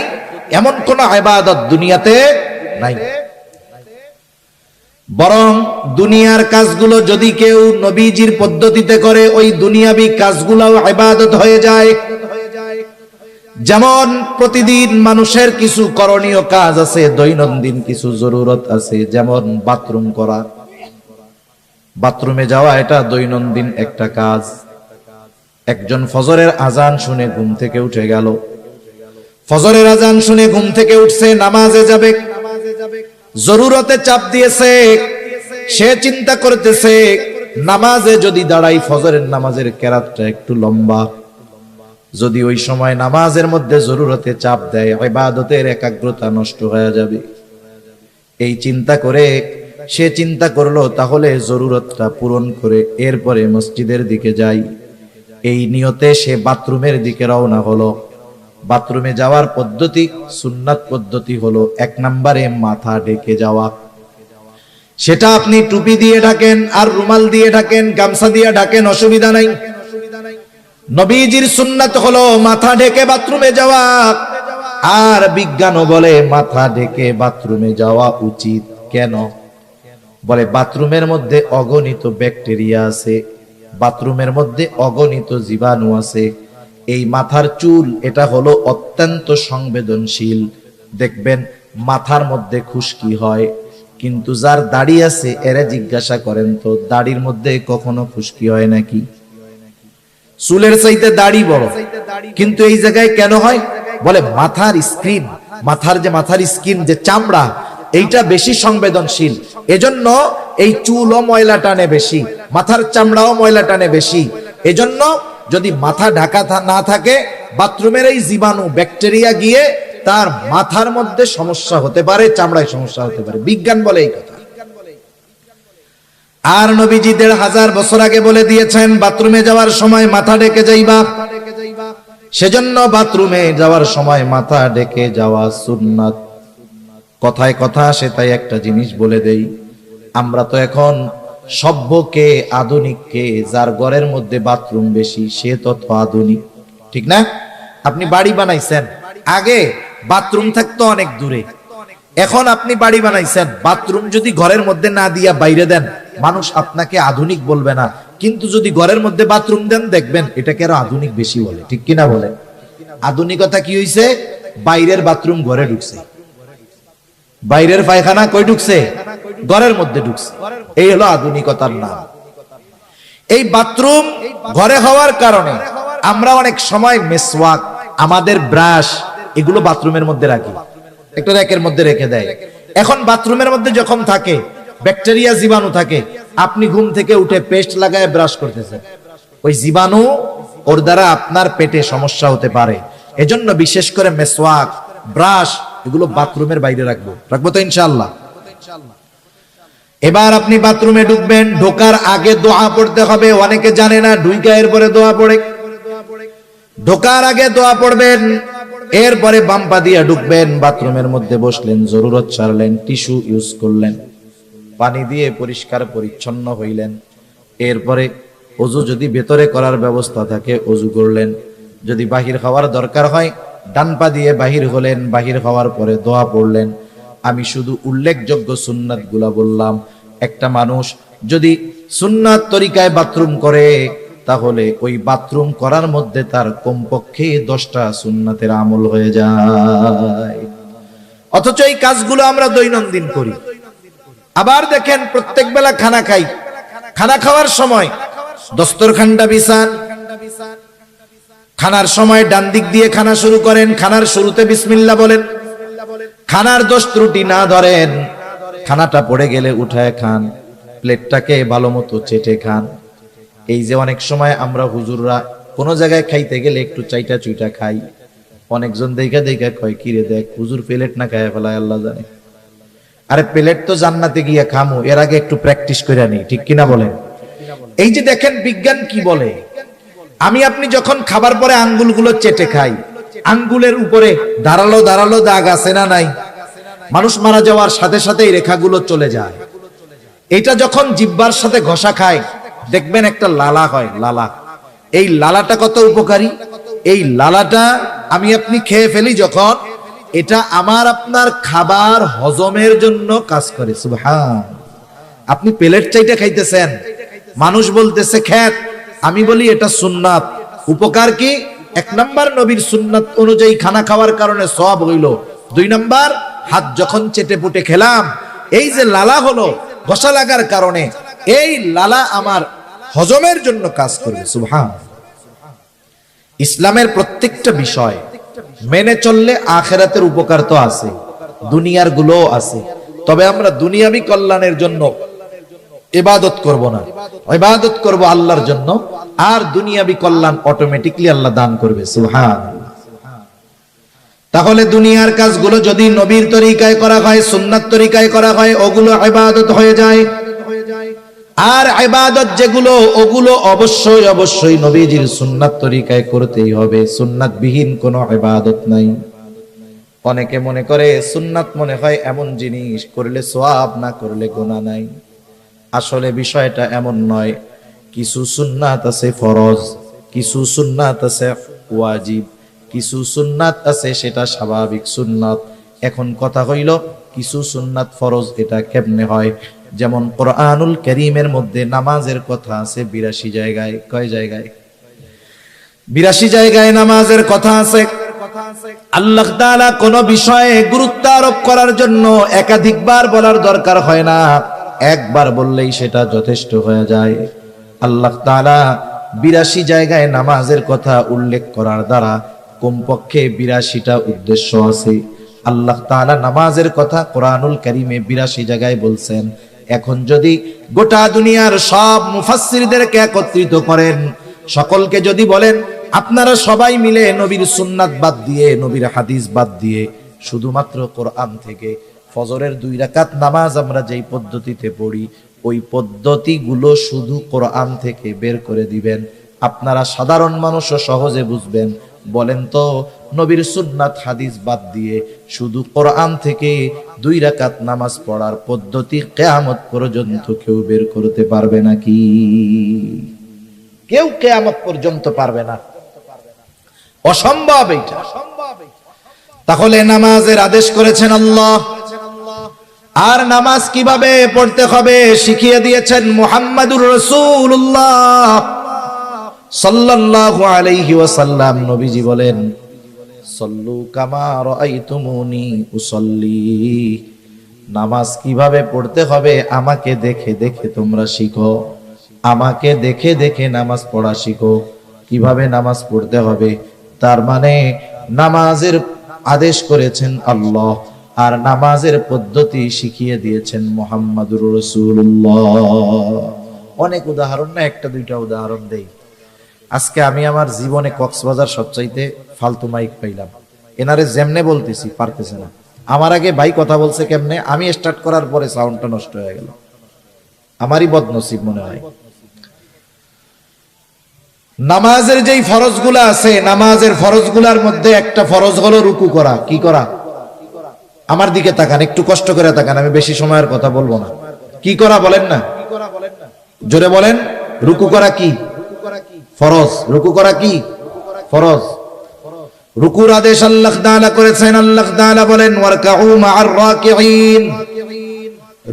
এমন কোন ইবাদত দুনিয়াতে নাই। বরং দুনিয়ার কাজগুলো যদি কেউ নবীজির পদ্ধতিতে করে, ওই দুনিয়াবি কাজগুলোও ইবাদত হয়ে যায়। যেমন প্রতিদিন মানুষের কিছু করণীয় কাজ আছে, দৈনন্দিন কিছু জরুরত আছে, যেমন বাথরুম করা, বাথরুমে যাওয়া, এটা দৈনন্দিন একটা কাজ। একজন ফজরের আজান শুনে ঘুম থেকে উঠে গেল, ফজরের আজান শুনে ঘুম থেকে উঠছে, নামাজে যাবে, জরুরতে চাপ দিয়েছে, সে চিন্তা করতেছে নামাজে যদি দাঁড়াই, ফজরের নামাজের কেরাতটা একটু লম্বা, যদি ওই সময় নামাজের মধ্যে জরুরতে চাপ দেয়, ইবাদতের একাগ্রতা নষ্ট হয়ে যাবে। এই চিন্তা করে সে চিন্তা করলো তাহলে জরুরতটা পূরণ করে এরপরে মসজিদের দিকে যাই। এই নিয়তে সে বাথরুমের দিকে রওনা হলো। বাথরুমে যাওয়ার পদ্ধতি, সুন্নাত পদ্ধতি হলো 1 নম্বরে মাথা ঢেকে যাওয়া। সেটা আপনি টুপি দিয়ে ঢাকেন, আর রুমাল দিয়ে ঢাকেন, গামছা দিয়ে ঢাকেন, অসুবিধা নাই। নবীজির সুন্নাত হলো মাথা ঢেকে বাথরুমে যাওয়া। আর বিজ্ঞানও বলে মাথা ঢেকে বাথরুমে যাওয়া উচিত। কেন? বলে বাথরুমের মধ্যে অগণিত ব্যাকটেরিয়া আছে, বাথরুমের মধ্যে অগণিত জীবাণু আছে। এই মাথার চুল, এটা হলো অত্যন্ত সংবেদনশীল। দেখবেন মাথার মধ্যে খুশকি হয়, কিন্তু যার দাড়ি আছে এরা জিজ্ঞাসা করেন তো দাড়ির মধ্যে কখনো খুশকি হয় নাকি? চুলের চাইতে দাড়ি বড়, কিন্তু এই জায়গায় কেন হয়? বলে মাথার স্কিন, মাথার স্কিন যে চামড়া, এইটা বেশি সংবেদনশীল। এজন্য এই চুলও ময়লা টানে বেশি, মাথার চামড়াও ময়লা টানে বেশি। এজন্য যদি মাথা ঢাকা না থাকে, বাথরুমের এই জীবাণু ব্যাকটেরিয়া গিয়ে তার মাথার মধ্যে সমস্যা হতে পারে, চামড়ায় সমস্যা হতে পারে। বিজ্ঞান বলে এই কথা। আর নবীজি 1500 বছর আগে বলে দিয়েছেন বাথরুমে যাওয়ার সময় মাথা ঢেকে যাইবা। সেজন্য বাথরুমে যাওয়ার সময় মাথা ঢেকে যাওয়া সুন্নাত। কথায় কথা আসে তাই একটা জিনিস বলে দেই, আমরা তো এখন সভ্যকে আধুনিককে, যার ঘরের মধ্যে বাথরুম বেশি সে তত আধুনিক, ঠিক না? আপনি বাড়ি বানাইছেন, আগে বাথরুম থাকতো অনেক দূরে, এখন আপনি বাড়ি বানাইছেন, বাথরুম যদি ঘরের মধ্যে না দিয়া বাইরে দেন মানুষ আপনাকে আধুনিক বলবে না, কিন্তু যদি ঘরের মধ্যে বাথরুম দেন দেখবেন এটাকে আরো আধুনিক বেশি বলে, ঠিক কিনা বলে? আধুনিকতা কি হইছে? বাইরের বাথরুম ঘরে ঢুকছে, বাইরের পায়খানা কই ঢুকছে? ঘরের মধ্যে ঢুকছে। এই হলো আধুনিকতার নাম। এই বাথরুম ঘরে হওয়ার কারণে আমরা অনেক সময় মেসওয়াক, আমাদের ব্রাশ, এগুলো বাথরুমের মধ্যে রাখি, একটা র্যাকের মধ্যে রেখে দেয়। এখন বাথরুমের মধ্যে যখন থাকে ব্যাকটেরিয়া, জীবাণু থাকে, আপনি ঘুম থেকে উঠে পেস্ট লাগায় ব্রাশ করতেছেন, ওই জীবাণু ওর দ্বারা আপনার পেটে সমস্যা হতে পারে। এজন্য বিশেষ করে মেসওয়াক, ব্রাশ এগুলো বাথরুমের বাইরে রাখবো তো ইনশাআল্লাহ। এবার আপনি বাথরুমে ঢুকবেন, ঢোকার আগে দোয়া পড়তে হবে। অনেকে জানে না, ঢুইকা এরপরে দোয়া পড়ে। ঢোকার আগে দোয়া পড়বেন, এরপরে বাম পা দিয়ে ঢুকবেন, বাথরুমের মধ্যে বসলেন, জরুরত ছাড়লেন, টিস্যু ইউজ করলেন, পানি দিয়ে পরিষ্কার পরিচ্ছন্ন হইলেন, এরপরে ওযু যদি ভেতরে করার ব্যবস্থা থাকে ওযু করলেন, যদি বাহির খাওয়ার দরকার হয় ডান পা দিয়ে বাহির হলেন, বাহির হওয়ার পরে দোয়া পড়লেন। আমি শুধু উল্লেখযোগ্য সুন্নাত গুলা বললাম। একটা মানুষ যদি সুন্নাত তরিকায় বাথরুম করে তাহলে ওই বাথরুম করার মধ্যে তার কমপক্ষে 10টা সুন্নাতের আমল হয়ে যায়। অথচ এই কাজগুলো আমরা দৈনন্দিন করি। আবার দেখেন, প্রত্যেক বেলা খানা খাই, খানা খাওয়ার সময় দস্তরখানটা বিছান, খানার সময় ডান দিক দিয়ে খানা শুরু করেন, খানার শুরুতে বিসমিল্লাহ বলেন, খানার দোষ ত্রুটি না ধরেন, খানাটা পড়ে গেলে উঠায় খান, প্লেটটাকে ভালো মতো চেটে খান। এই যে অনেক সময় আমরা হুজুররা কোন জায়গায় খাইতে গেলে একটু চাইটা চুইটা খাই, অনেকজন দেখা দেখা কয় কিরে দেখ হুজুর প্লেট না খায় ফেলায়, আল্লাহ জানে। আরে প্লেট তো জান্নাতে গিয়া খামু, এর আগে একটু প্র্যাকটিস করে নি, ঠিক কিনা বলেন? এই যে দেখেন বিজ্ঞান কি বলে, আমি আপনি যখন খাবার পরে আঙ্গুলগুলো চেটে খাই, আঙ্গুলের উপরে ধারালো ধারালো দাগ আছে না নাই? মানুষ মারা যাওয়ার সাথে সাথে এই রেখাগুলো চলে যায়। এটা যখন জিহ্বার সাথে ঘষা খায় দেখবেন একটা লালা হয়, লালা। এই লালাটা কত উপকারী! এই লালাটা আমি আপনি খেয়ে ফেলি যখন, এটা আমার আপনার খাবার হজমের জন্য কাজ করে। সুবহান। আপনি প্লেট চাইটা খাইতেছেন, মানুষ বলতেছে খ্যাত, আমি বলি এটা সুন্নাত। উপকার কি? 1 নাম্বার নবীর সুন্নাত অনুযায়ী খানা খাওয়ার কারণে সওয়াব হইল। 2 নাম্বার, হাত যখন চেটে পুটে খেলাম, এই যে লালা হলো ঘষা লাগার কারণে, এই লালা আমার হজমের জন্য কাজ করবে। সুবহান। ইসলামের প্রত্যেকটা বিষয় মেনে চললে আখিরাতের উপকার তো আছে, দুনিয়ার গুলোও আছে। তবে আমরা দুনিয়াবি কল্যাণের জন্য ইবাদত করব না, ইবাদত করব আল্লাহর জন্য, আর দুনিয়াবি কল্যাণ অটোমেটিক্যালি আল্লাহ দান করবে। সুবহানাল্লাহ। তাহলে দুনিয়ার কাজগুলো যদি নবীর তরিকায় করা হয়, সুন্নাত তরিকায় করা হয়, ওগুলো ইবাদত হয়ে যায়। আর ইবাদত যেগুলো, ওগুলো অবশ্যই অবশ্যই নবীজির সুন্নাত তরিকায় করতেই হবে। সুন্নাত বিহীন কোনো ইবাদত নাই। অনেকে মনে করে সুন্নাত মনে হয় এমন জিনিস, করলে সওয়াব না করলে গুনাহ নাই। আসলে বিষয়টা এমন নয়। কিছু সুন্নাত আছে ফরজ, কিছু সুন্নাত আছে ওয়াজিব, কিছু সুন্নাত আছে সেটা স্বাভাবিক সুন্নাত। এখন কথা হইল কিছু সুন্নাত ফরজ, এটা কেমনে হয়? যেমন কোরআনুল কারীমের মধ্যে নামাজের কথা আছে 82 জায়গায়। কয় জায়গায়? 82 জায়গায় নামাজের কথা আছে। আল্লাহ তাআলা কোন বিষয়ে গুরুত্ব আরোপ করার জন্য একাধিকবার বলার দরকার হয় না, একবার বললেই সেটা যথেষ্ট হয়ে যায়। আল্লাহ তাআলা 82 জায়গায় নামাজের কথা উল্লেখ করার দ্বারা কমপক্ষে 82টা উদ্দেশ্য আছে। আল্লাহ তাআলা নামাজের কথা কোরআনুল কারীমে 82 জায়গায় বলছেন। এখন যদি গোটা দুনিয়ার সব মুফাসসিরদেরকে একত্রিত করেন, সকলকে যদি বলেন আপনারা সবাই মিলে নবীর সুন্নাত বাদ দিয়ে, নবীর হাদিস বাদ দিয়ে, শুধুমাত্র কোরআন থেকে ফজরের 2 রাকাত নামাজ আমরা যেই পদ্ধতিতে পড়ি, ওই পদ্ধতিগুলো শুধু কোরআন থেকে বের করে দিবেন, আপনারা সাধারণ মানুষও সহজে বুঝবেন বলেন তো নবীর সুন্নাত হাদিস বাদ দিয়ে শুধু কোরআন থেকে 2 রাকাত নামাজ পড়ার পদ্ধতি কিয়ামত পর্যন্ত কেউ বের করতে পারবে নাকি? কেউ কিয়ামত পর্যন্ত পারবে না, অসম্ভব এটা। তাহলে নামাজের আদেশ করেছেন আল্লাহ, আর নামাজ কিভাবে পড়তে হবে শিখিয়ে দিয়েছেন মুহাম্মাদুর রাসূলুল্লাহ সাল্লাল্লাহু আলাইহি ওয়াসাল্লাম। নবীজি বলেন, সল্লু কামা রাআইতুমুনি উসাল্লি। নামাজ কিভাবে পড়তে হবে আমাকে দেখে দেখে তোমরা শিখো, আমাকে দেখে দেখে নামাজ পড়া শিখো। কিভাবে নামাজ পড়তে হবে, তার মানে নামাজের আদেশ করেছেন আল্লাহ, আর নামাজের পদ্ধতি শিখিয়ে দিয়েছেন মুহাম্মাদুর রাসূলুল্লাহ। অনেক উদাহরণ না, একটা দুইটা উদাহরণ দেই। আজকে আমি আমার জীবনে কক্সবাজার সবচাইতে ফালতু মাইক পাইলাম। এনারে যেমনে বলতেছি পারতেছে না। আমার আগে ভাই কথা বলছে কেমনে, আমি স্টার্ট করার পরে সাউন্ডটা নষ্ট হয়ে গেল। আমারই বদনসিব মনে হয়। নামাজের যেই ফরজগুলা আছে, নামাজের ফরজগুলার মধ্যে একটা ফরজ হলো রুকু করা। কি করা? আমার দিকে তাকান, একটু কষ্ট করে তাকান, আমি বেশি সময়ের কথা বলবো না। কি করা বলেন না, জোরে বলেন। রুকু করা কি ফরজ? রুকু করা কি ফরজ? রুকুর আদেশ আল্লাহ তাআলা করেছেন। আল্লাহ তাআলা বলেন, ওয়ারকাউ মা'আর রাকিঈন,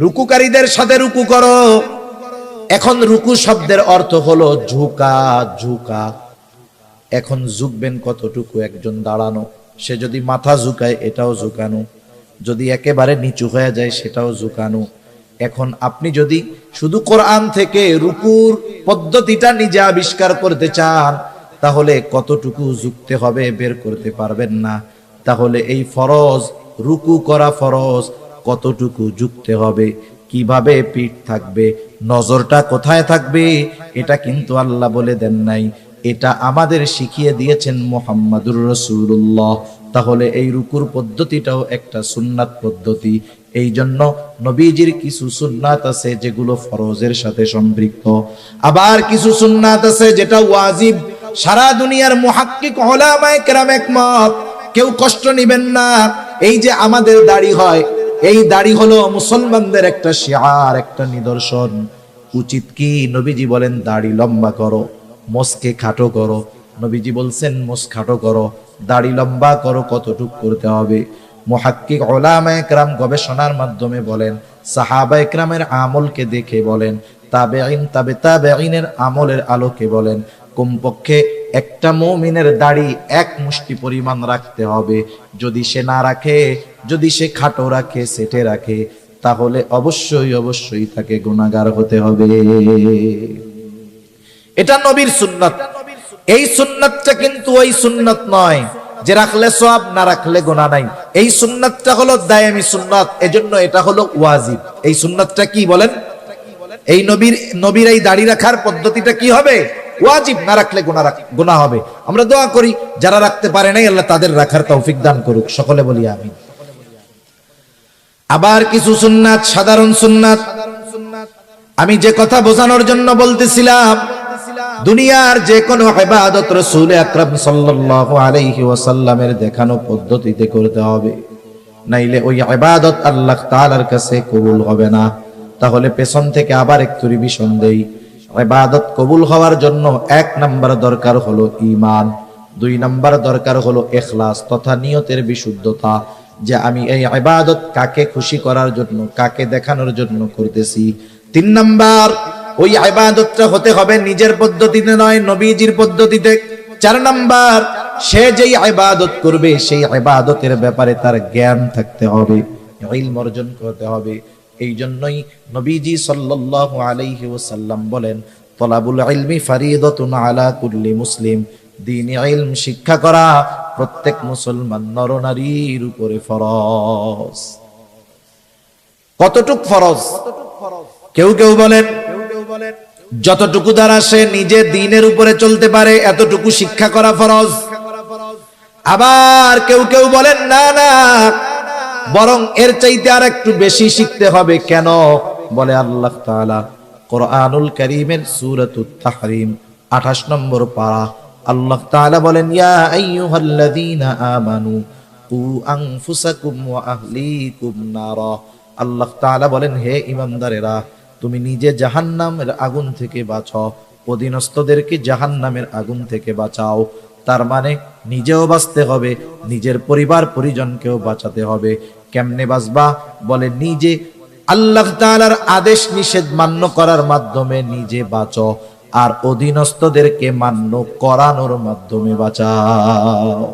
রুকুকারীদের সাথে রুকু করো। এখন রুকু শব্দের অর্থ হলো ঝুঁকা, ঝুঁকা। এখন ঝুঁকবেন কতটুকু? একজন দাঁড়ানো, সে যদি মাথা ঝুঁকায় এটাও ঝুঁকানো, যদি একেবারে নিচু হয়ে যায় সেটাও ঝুঁকানো। এখন আপনি যদি শুধু কোরআন থেকে রুকুর পদ্ধতিটা নিজে আবিষ্কার করতে চান, তাহলে কতটুকু ঝুঁকতে হবে বের করতে পারবেন না। তাহলে এই ফরজ, রুকু করা ফরজ, কতটুকু ঝুঁকতে হবে, কিভাবে পিঠ থাকবে, নজরটা কোথায় থাকবে, এটা কিন্তু আল্লাহ বলে দেন নাই, এটা আমাদের শিখিয়ে দিয়েছেন মুহাম্মাদুর রাসূলুল্লাহ। তাহলে এই রুকুর পদ্ধতিটাও একটা সুন্নাত পদ্ধতি। এই জন্য নবীজির কিছু সুন্নাত আছে যেগুলো ফরজের সাথে সম্পৃক্ত, আবার কিছু সুন্নাত আছে যেটা ওয়াজিব। সারা দুনিয়ার মুহাক্কিক উলামায়ে কেরাম একমত, কেউ কষ্ট নেবেন না। এই যে আমাদের দাড়ি হয়, এই দাড়ি হলো মুসলমানদের একটা শিআর, একটা নিদর্শন। উচিত কি? নবীজি বলেন দাড়ি লম্বা করো, মোছকে খাটো করো। নবীজি বলছেন মোছ খাটো করো, দাড়ি লম্বা করো। কতটুক করতে হবে? মুহাক্কিক উলামায়ে কেরাম গবেষণার মাধ্যমে বলেন, সাহাবায়ে কেরামের আমলকে দেখে বলেন, তাবেঈন, তাবেঈনের আমলের আলোকে বলেন, কমপক্ষে একটা মুমিনের দাড়ি 1 মুষ্টি পরিমাণ রাখতে হবে। যদি সে না রাখে, যদি সে খাটো রাখে, সেটে রাখে, তাহলে অবশ্যই অবশ্যই তাকে গুনাহগার হতে হবে। এটা নবীর সুন্নাত। এই সুন্নাতটা কিন্তু ওই সুন্নাত নয় যে রাখলে সওয়াব, না রাখলে গুনাহ নাই। এই সুন্নাতটা হলো দায়েমি সুন্নাত, এজন্য এটা হলো ওয়াজিব। এই সুন্নাতটা কি বলেন? এই নবীর এই দাড়ি রাখার পদ্ধতিটা কি হবে? ওয়াজিব। না রাখলে গুনাহ হবে। আমরা দোয়া করি যারা রাখতে পারে নাই আল্লাহ তাদের রাখার তৌফিক দান করুক। সকলে বলি আমিন। আবার কিছু সুন্নাত, সাধারণ সুন্নাত, আমি যে কথা বোঝানোর জন্য বলতেছিলাম, দুনিয়ার যে কোনো ইবাদত রাসূল আকরাম সাল্লাল্লাহু আলাইহি ওয়াসাল্লামের দেখানো পদ্ধতিতে করতে হবে, নাইলে ওই ইবাদত আল্লাহ তাআলার কাছে কবুল হবে না। তাহলে পেছন থেকে আবার একটু রিভিশন দেই। ইবাদত কবুল হওয়ার জন্য 1 নাম্বার দরকার হলো ঈমান, 2 নাম্বার দরকার হলো ইখলাস তথা নিয়তের বিশুদ্ধতা, যে আমি এই ইবাদত কাকে খুশি করার জন্য, কাকে দেখানোর জন্য করতেছি। 3 নাম্বার, ওই ইবাদতটা হতে হবে নিজের পদ্ধতিতে নয়, নবীজির পদ্ধতিতে। 4 নাম্বার, সে যেই ইবাদত করবে সেই ইবাদতের ব্যাপারে তার জ্ঞান থাকতে হবে, ইলম অর্জন করতে হবে। এই জন্যই নবীজি সাল্লাল্লাহু আলাইহি ওয়াসাল্লাম বলেন, তলাবুল ইলমি ফারিদাতুন আলা কুল্লি মুসলিম, দ্বীনি ইলম শিক্ষা করা প্রত্যেক মুসলমান নরনারীর উপরে ফরজ। কতটুক ফরজ? কেউ কেউ বলেন যতটুকু দ্বারা সে নিজে দ্বীনের উপরে চলতে পারে এতটুকু শিক্ষা করা ফরজ। আবার কেউ কেউ বলেন না না, বরং এর চাইতে আর একটু বেশি শিখতে হবে। কেন? বলে আল্লাহ তাআলা কোরআনুল কারীমের সূরাতুত তাহরিম 28 নম্বর পারা আল্লাহ তাআলা বলেন, ইয়া আইয়ুহাল্লাযীনা আমানু কু আনফুসাকুম ওয়া আহলিকুম নারা। আল্লাহ তাআলা বলেন, হে ঈমানদারেরা, তুমি নিজে জাহান্নামের আগুন থেকে বাঁচাও, অধীনস্থদেরকে জাহান্নামের আগুন থেকে বাঁচাও। তার মানে নিজেও বাঁচতে হবে, নিজের পরিবার পরিজনকেও বাঁচাতে হবে। কেমনে বাঁচবা? বলে নিজে আল্লাহ তাআলার আদেশ নিষেধ মান্য করার মাধ্যমে নিজে বাঁচো, আর অধীনস্থদেরকে মান্য করানোর মাধ্যমে বাঁচাও।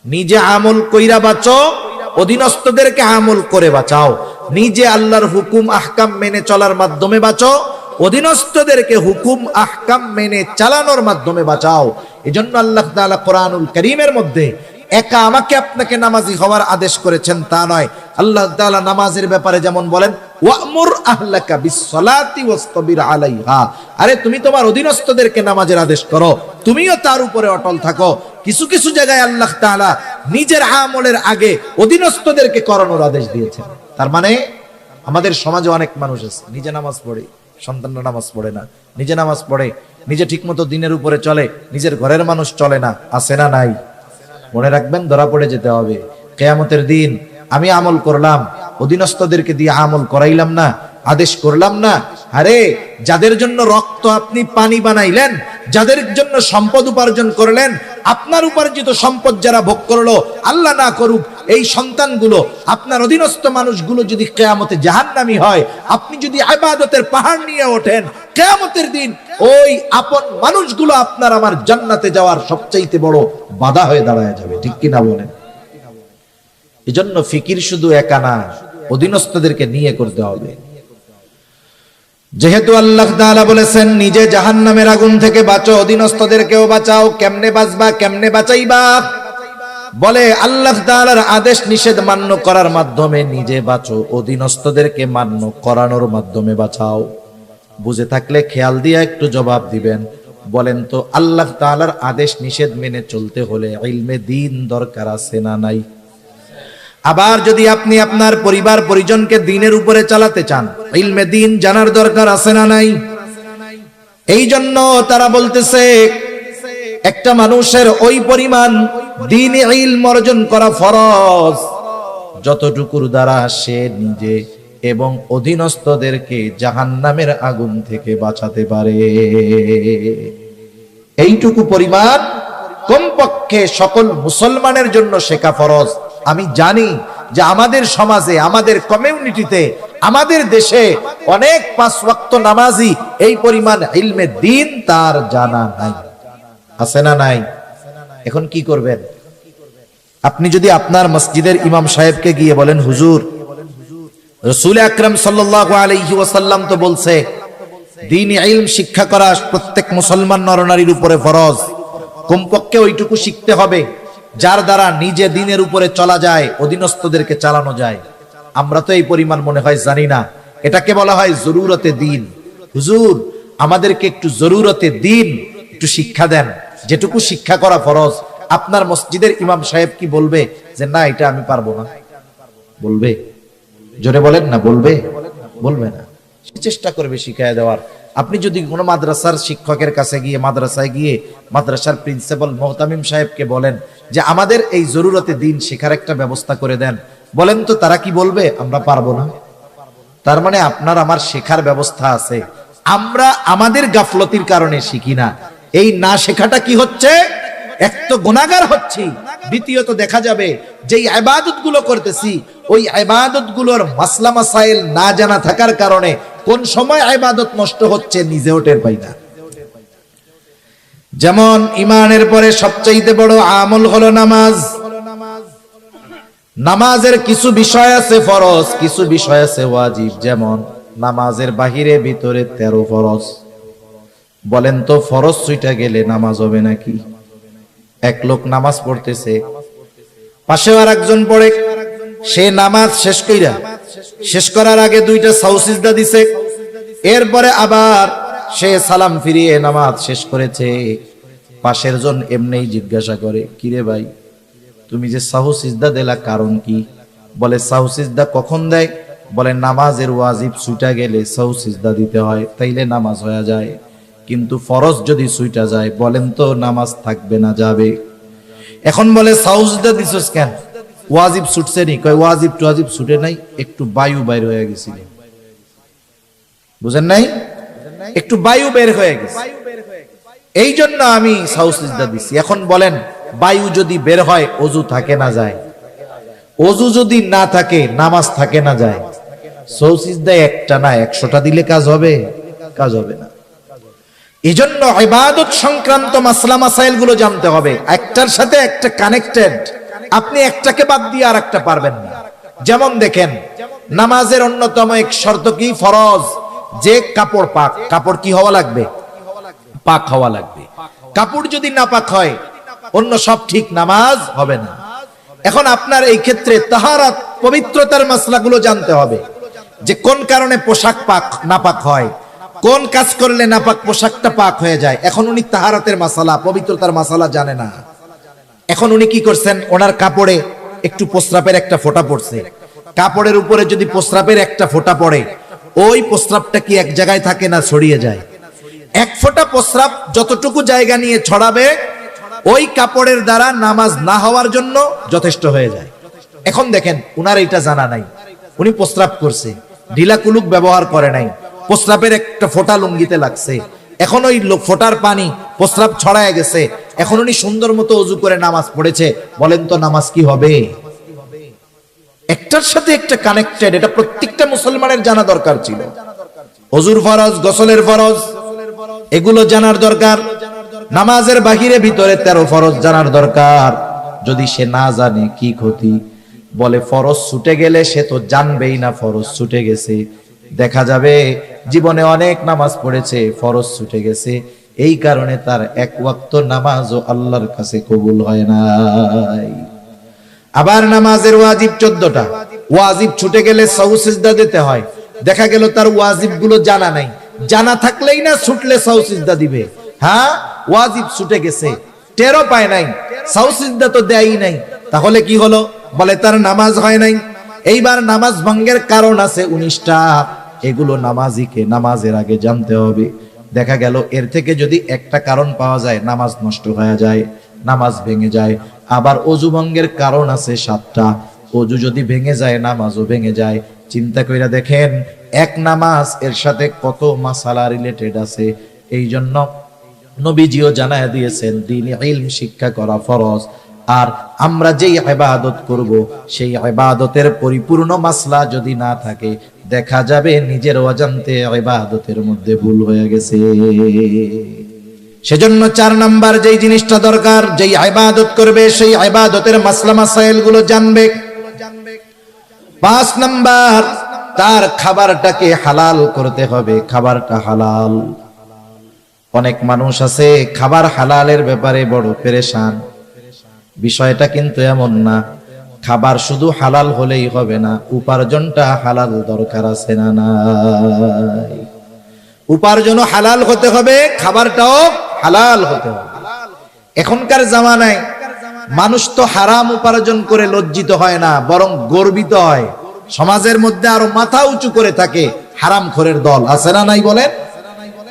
নিজে আমল কইরা বাঁচো, অধীনস্থদেরকে আমল করে বাঁচাও। নিজে আল্লাহর হুকুম আহকাম মেনে চলার মাধ্যমে বাঁচো, অধীনস্থদেরকে হুকুম আহকাম মেনে চালানোর মাধ্যমে বাঁচাও। এজন্য আল্লাহ তাআলা কোরআনুল কারীমের মধ্যে একা আমাকে আপনাকে নামাজি হওয়ার আদেশ করেছেন তা নয়। আল্লাহ তাআলা নামাজের ব্যাপারে যেমন বলেন, ওয়ামুর আহলাকা বিসসালাতি ওয়াসতাবির আলাইহা, আরে তুমি তোমার অধীনস্থদেরকে নামাজের আদেশ করো, তুমিও তার উপরে অটল থাকো। কিছু কিছু জায়গায় আল্লাহ তাআলা নিজের আমলের আগে অধীনস্থদেরকে করানোর আদেশ দিয়েছেন। তার মানে আমাদের সমাজে অনেক মানুষ আছে নিজে নামাজ পড়ে, সন্তানরা নামাজ পড়ে না, নিজে নামাজ পড়ে, নিজে ঠিকমতো দিনের উপরে চলে, নিজের ঘরের মানুষ চলে না। আছে না নাই? মনে রাখবেন, ধরা পড়ে যেতে হবে কিয়ামতের দিন। আমি আমল করলাম, অধীনস্থদেরকে দিয়ে আমল করাইলাম না, আদেশ করলাম না। আরে যাদের জন্য রক্ত আপনি পানি বানাইলেন, যাদের জন্য সম্পদ উপার্জন করলেন, আপনার উপার্জিত সম্পদ যারা ভোগ করলো, আল্লাহ না করুক এই সন্তানগুলো, আপনার অধীনস্থ মানুষগুলো যদি কিয়ামতে জাহান্নামী হয়, আপনি যদি ইবাদতের পাহাড় নিয়ে ওঠেন, কিয়ামতের দিন ওই আপন মানুষগুলো আপনার আমার জান্নাতে যাওয়ার সবচাইতে বড় বাধা হয়ে দাঁড়ায় যাবে। ঠিক কি না বলেন? এজন্য ফিকির শুধু একা না, অধীনস্থদেরকে নিয়ে করতে হবে। যেহেতু আল্লাহ তাআলা বলেছেন নিজে জাহান্নামের আগুন থেকে বাঁচো, অধীনস্থদেরকেও বাঁচাও। কেমনে বাঁচবা, কেমনে বাঁচাইবা? বলে আল্লাহ তাআলার আদেশ নিষেধ মান্য করার মাধ্যমে নিজে বাঁচো, অধীনস্থদেরকে মান্য করানোর মাধ্যমে বাঁচাও। বুঝে থাকলে খেয়াল দিয়ে একটু জবাব দিবেন। বলেন তো, আল্লাহ তাআলার আদেশ নিষেধ মেনে চলতে হলে ইলমে দ্বীন দরকার আছে না নাই? আবার যদি আপনি আপনার পরিবার পরিজনকে দ্বীনের উপরে চালাতে চান, ইলমে দ্বীন জানার দরকার আছে না নাই? এই জন্য তারা বলতেছে একটা মানুষের ওই পরিমাণ দ্বীনি ইলম অর্জন করা ফরজ যতটুকুর দ্বারা সে নিজে এবং অধীনস্থদেরকে জাহান্নামের আগুন থেকে বাঁচাতে পারে। এইটুকু পরিমাণ কমপক্ষে সকল মুসলমানের জন্য শেখা ফরজ। আমি জানি যে আমাদের সমাজে, আমাদের কমিউনিটিতে, আমাদের দেশে অনেক পাঁচ ওয়াক্ত নামাজি এই পরিমাণ ইলমে দ্বীন তার জানা নাই। আছে না নাই? এখন কি করবেন? আপনি যদি আপনার মসজিদের ইমাম সাহেবকে গিয়ে বলেন, হুজুর, রাসূল আকরাম সাল্লাল্লাহু আলাইহি ওয়াসাল্লাম তো বলছে দ্বীনি ইলম শিক্ষা করা প্রত্যেক মুসলমান নরনারীর উপরে ফরজ, কমপক্ষে ওইটুকু শিখতে হবে যার দ্বারা নিজে দ্বীনের উপরে চলা যায়, অধীনস্থদেরকে চালানো যায়। আমরা তো এই পরিমাণ মনে হয় জানি না। এটাকে বলা হয় জরুরতে দ্বীন। হুজুর, আমাদেরকে একটু জরুরতে দ্বীন একটু শিক্ষা দেন, যেটুকু শিক্ষা করা ফরজ। আপনার মসজিদের ইমাম সাহেব কি বলবে যে না এটা আমি পারবো না? বলবে? জোরে বলেন না, বলবে? বলবে না। চেষ্টা করবে শিখায় দেওয়ার। আপনি যদি কোনো মাদ্রাসার শিক্ষকের কাছে গিয়ে, মাদ্রাসায় গিয়ে মাদ্রাসার প্রিন্সিপাল মোহতামিম সাহেবকে বলেন যে আমাদের এই জরুরতে দ্বীন শেখার একটা ব্যবস্থা করে দেন, বলেন তো তারা কি বলবে? আমরা পারবো না। তার মানে আপনার আমার শেখার ব্যবস্থা আছে, আমরা আমাদের গাফলতির কারণে শিখি না। এই না শেখাটা কি হচ্ছে? এক তো গুনাহগার হচ্ছি, দ্বিতীয়ত দেখা যাবে যে ইবাদত গুলো করতেছি ওই ইবাদত গুলোর মাসলা মাসাইল না জানা থাকার কারণে কোন সময় ইবাদত নষ্ট হচ্ছে নিজেও টের পাই না। যেমন ঈমানের পরে সবচেয়ে বড় আমল হলো নামাজ। নামাজের কিছু বিষয় আছে ফরজ, কিছু বিষয় আছে ওয়াজিব। যেমন নামাজের বাহিরে ভিতরে 13 ফরজ। বলেন তো ফরজ ছুইটা গেলে নামাজ হবে নাকি? এক লোক নামাজ পড়তেছে, পাশে আর একজন পড়ে, সে নামাজ শেষ করার আগে 2টা সাউ সিজদা দিছে, এরপরে আবার সে সালাম ফিরিয়ে নামাজ শেষ করেছে। পাশের জন এমনিই জিজ্ঞাসা করে, কিরে ভাই, তুমি যে সাহু সিজদা দিলা কারণ কি? বলে সাহু সিজদা কখন দেয়? বলে নামাজের ওয়াজিব ছুটা গেলে সাহু সিজদা দিতে হয়, তাইলে নামাজ হয়ে যায়। কিন্তু ফরজ যদি ছুইটা যায় বলেন তো নামাজ থাকবে না যাবে? এখন বলে সাউজদা দিছস কেন? ওয়াজিব ছুটছে নি? কয় ওয়াজিব টুয়াজিব ছুটে নাই, একটু বায়ু বাইর হয়ে গেছিল। বুঝেন নাই? একটু বায়ু বের হয়ে গেছে, এই জন্য আমি সাউজদা দিছি। এখন বলেন বায়ু যদি বের হয় ওযু থাকে না যায়? ওযু যদি না থাকে নামাজ থাকে না যায়? সাউজদা একটা না 100টা দিলে কাজ হবে? কাজ হবে না। এজন্য ইবাদত সংক্রান্ত মাসলা মাসাইল গুলো জানতে হবে, একটার সাথে একটা কানেক্টেড। আপনি একটাকে বাদ দিয়ে আরেকটা পারবেন না। যেমন দেখেন, নামাজের অন্যতম এক শর্ত কি? ফরজ যে কাপড় পাক। কাপড় কি হওয়া লাগবে? পাক হওয়া লাগবে। কাপড় যদি না পাক হয় অন্য সব ঠিক, নামাজ হবে না। এখন আপনার এই ক্ষেত্রে তাহারাত পবিত্রতার মাসলাগুলো জানতে হবে, যে কোন কারণে পোশাক পাক নাপাক হয়, কোন কাজ করলে নাপাক পোশাকটা পাক হয়ে যায়। এখন উনি তাহারাতের মাসালা, পবিত্রতার মাসালা জানে না। এখন উনি কি করছেন? ওনার কাপড়ে একটু প্রস্রাবের একটা ফোঁটা পড়ছে। কাপড়ের উপরে যদি প্রস্রাবের একটা ফোঁটা পড়ে, ওই প্রস্রাবটা কি এক জায়গায় থাকে না ছড়িয়ে যায়? এক ফোঁটা প্রস্রাব যতটুকু জায়গা নিয়ে ছড়াবে ওই কাপড়ের দ্বারা নামাজ না হওয়ার জন্য যথেষ্ট হয়ে যায়। এখন দেখেন উনার এটা জানা নাই, উনি প্রস্রাব করছে, ঢিলা কুলুক ব্যবহার করে নাই, প্রস্রাবের একটা ফোঁটা লুঙ্গিতে লাগছে, এখন ওই ফোঁটার পানি প্রস্রাব ছড়ায় গেছে। এখন উনি সুন্দর মতো ওযু করে নামাজ পড়েছে, বলেন তো নামাজ কি হবে? একটার সাথে একটা কানেক্টেড, এটা প্রত্যেকটা মুসলমানের জানা দরকার ছিল। ওযুর ফরজ, গোসলের ফরজ, এগুলো জানার দরকার। নামাজের বাহিরে ভিতরে 13 ফরজ জানার দরকার। যদি সে না জানে কি ক্ষতি? বলে ফরজ ছুটে গেলে সে তো জানবেই না ফরজ ছুটে গেছে। দেখা যাবে জীবনে অনেক নামাজ পড়েছে, ফরজ ছুটে গেছে, এই কারণে তার এক ওয়াক্ত নামাজও আল্লাহর কাছে কবুল হয় নাই। আবার নামাজের ওয়াজিব 14টা, ওয়াজিব ছুটে গেলে সাউ সিজদা দিতে হয়। দেখা গেল তার ওয়াজিব গুলো জানা নাই, জানা থাকলেই না ছুটলে সাউ সিজদা দিবে। হ্যাঁ, ওয়াজিব ছুটে গেছে, টেরও পায় নাই, সাউ সিজদা তো দেয়ই নাই, তাহলে কি হলো? বলে তার নামাজ হয় নাই। এইবার নামাজ ভঙ্গের কারণ আছে 19টা, এগুলো নামাজিকে নামাজের আগে জানতে হবে। দেখা গেল এর থেকে যদি একটা কারণ পাওয়া যায় নামাজ নষ্ট হয়ে যায়, নামাজ ভেঙে যায়। আবার ওযু ভঙ্গের কারণ আছে 7টা, ওযু যদি ভেঙে যায় নামাজও ভেঙে যায়। চিন্তা কইরা দেখেন এক নামাজ এর সাথে কত মাসালা রিলেটেড আছে। এই জন্য নবীজিও জানায়া দিয়েছেন দ্বীনি ইলম শিক্ষা করা ফরজ। আর আমরা যেই ইবাদত করব সেই ইবাদতের পরিপূর্ণ মাসলা যদি না থাকে, দেখা যাবে নিজের অজান্তে ইবাদতের মধ্যে ভুল হয়ে গেছে। সেজন্য 4 নাম্বার যেই জিনিসটা দরকার, যেই ইবাদত করবে সেই ইবাদতের মাসলা মাসাইল গুলো জানবে। 5 নাম্বার, তার খাবারটাকে হালাল করতে হবে, খাবারটা হালাল। অনেক মানুষ আছে খাবার হালালের ব্যাপারে বড় পেরেশান। বিষয়টা কিন্তু এমন না, খাবার শুধু হালাল হলেই হবে না, উপার্জনটা হালাল দরকার আছে না নাই? উপার্জনও হালাল হতে হবে, খাবারটাও হালাল হতে হবে। এখনকার জামানায় মানুষ তো হারাম উপার্জন করে লজ্জিত হয় না, বরং গর্বিত হয়। সমাজের মধ্যে আরো মাথা উঁচু করে থাকে হারামখোরের দল, আছে না নাই বলেন?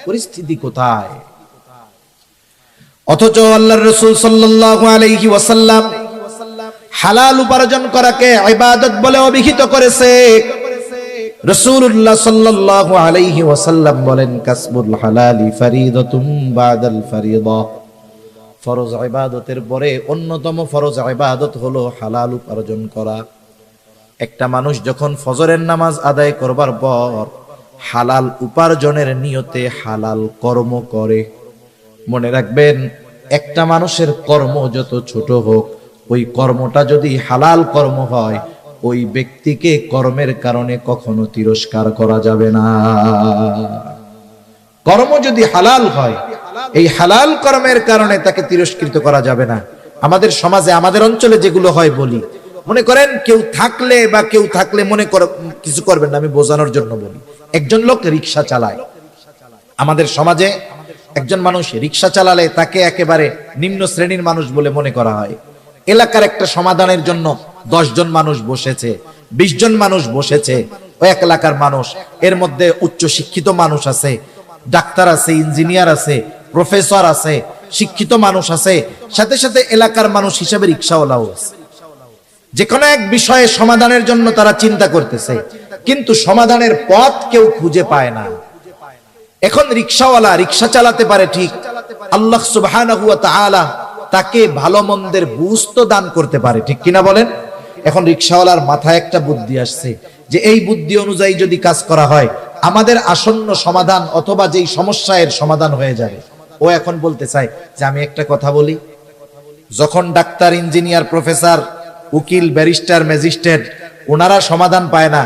পরিস্থিতি কোথায়? অথচ আল্লাহর রাসূল সাল্লাল্লাহু আলাইহি ওয়াসাল্লাম হালাল উপার্জন করাকে ইবাদত বলে অভিহিত করেছে। রাসূলুল্লাহ সাল্লাল্লাহু আলাইহি ওয়াসাল্লাম বলেন, কাসবুল হালালি ফরিদাতুম বাদাল ফরিদা। ফরজ ইবাদতের পরে অন্যতম ফরজ ইবাদত হলো হালাল উপার্জন করা। একটা মানুষ যখন ফজরের নামাজ আদায় করবার পর হালাল উপার্জনের নিয়তে হালাল কর্ম করে, মনে রাখবেন একটা মানুষের কর্ম যত ছোট হোক, ওই কর্মটা যদি হালাল কর্ম হয়, ওই ব্যক্তিকে কর্মের কারণে কখনো তিরস্কার করা যাবে না। কর্ম যদি হালাল হয়, এই হালাল কর্মের কারণে তাকে তিরস্কৃত করা যাবে না। আমাদের সমাজে, আমাদের অঞ্চলে যেগুলো হয় বলি, মনে করেন কেউ থাকলে মনে কর কিছু করবেন না, আমি বোঝানোর জন্য বলি। একজন লোক রিকশা চালায়, আমাদের সমাজে একজন মানুষ রিকশা চালালে তাকে একেবারে নিম্ন শ্রেণীর মানুষ বলে মনে করা হয়। এলাকার একটা সমাধানের জন্য 10 জন মানুষ বসেছে, 20 জন মানুষ বসেছে, ওই এক এলাকার মানুষ, এর মধ্যে উচ্চ শিক্ষিত মানুষ আছে, ডাক্তার আছে, ইঞ্জিনিয়ার আছে, প্রফেসর আছে, শিক্ষিত মানুষ আছে, সাথে সাথে এলাকার মানুষ হিসেবে রিকশাওয়ালাও আছে। যে কোনো এক বিষয়ে সমাধানের জন্য তারা চিন্তা করতেছে, কিন্তু সমাধানের পথ কেউ খুঁজে পায় না। এখন রিকশাওয়ালা রিকশা চালাতে পারে ঠিক, আল্লাহ সুবহানাহু ওয়া তাআলা তাকে ভালো মন্দের বুঝ তো দান করতে পারে, ঠিক কিনা বলেন? এখন রিকশাওয়ালার মাথায় একটা বুদ্ধি আসছে যে এই বুদ্ধি অনুযায়ী যদি কাজ করা হয় আমাদের আসন্ন সমাধান অথবা যেই সমস্যার সমাধান হয়ে যাবে। ও এখন বলতে চায় যে আমি একটা কথা বলি, যখন ডাক্তার, ইঞ্জিনিয়ার, প্রফেসর, উকিল, ব্যারিস্টার, ম্যাজিস্ট্রেট ওনারা সমাধান পায় না,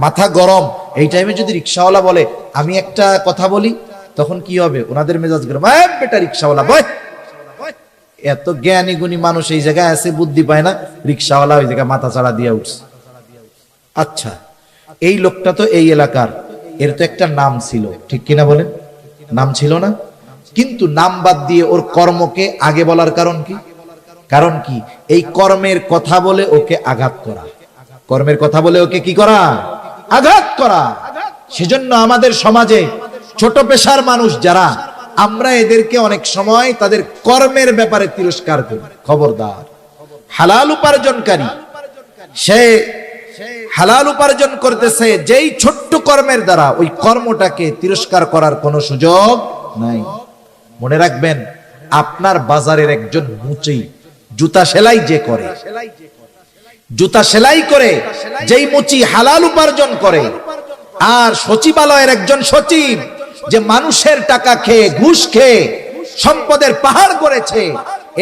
মাথা গরম, এই টাইমে যদি রিকশাওয়ালা বলে আমি একটা কথা বলি, তখন কি হবে? ওনাদের মেজাজ গরম, বেটা রিকশাওয়ালা বয়। এত জ্ঞানী গুণী মানুষ এই জায়গায় আছে, বুদ্ধি পায় না, রিকশাওয়ালা ওই জায়গায় মাথা চাড়া দিয়ে উঠছে। আচ্ছা, এই লোকটা তো এই এলাকার, এর তো একটা নাম ছিল, ঠিক কিনা বলেন? নাম ছিল না? কিন্তু নাম বাদ দিয়ে ওর কর্মকে আগে বলার কারণ কি? কারণ কি? এই কর্মের কথা বলে ওকে আঘাত করা, কর্মের কথা বলে ওকে কি করা? আঘাত করা। সেজন্য আমাদের সমাজে ছোট পেশার মানুষ যারা, আমরা এদেরকে অনেক সময় তাদের কর্মের ব্যাপারে তিরস্কার করি। খবরদার, হালাল উপার্জনকারী, সে হালাল উপার্জন করতেছে, যেই ছোট্ট কর্মের দ্বারা ওই কর্মটাকে তিরস্কার করার কোনো সুযোগ নাই। মনে রাখবেন, আপনার বাজারের একজন মুচি জুতা সেলাই যে করে, জুতা সেলাই করে যেই মুচি হালাল উপার্জন করে, আর সচিবালয়ের একজন সচিব যে মানুষের টাকা খেয়ে, ঘুষ খেয়ে সম্পদের পাহাড় করেছে,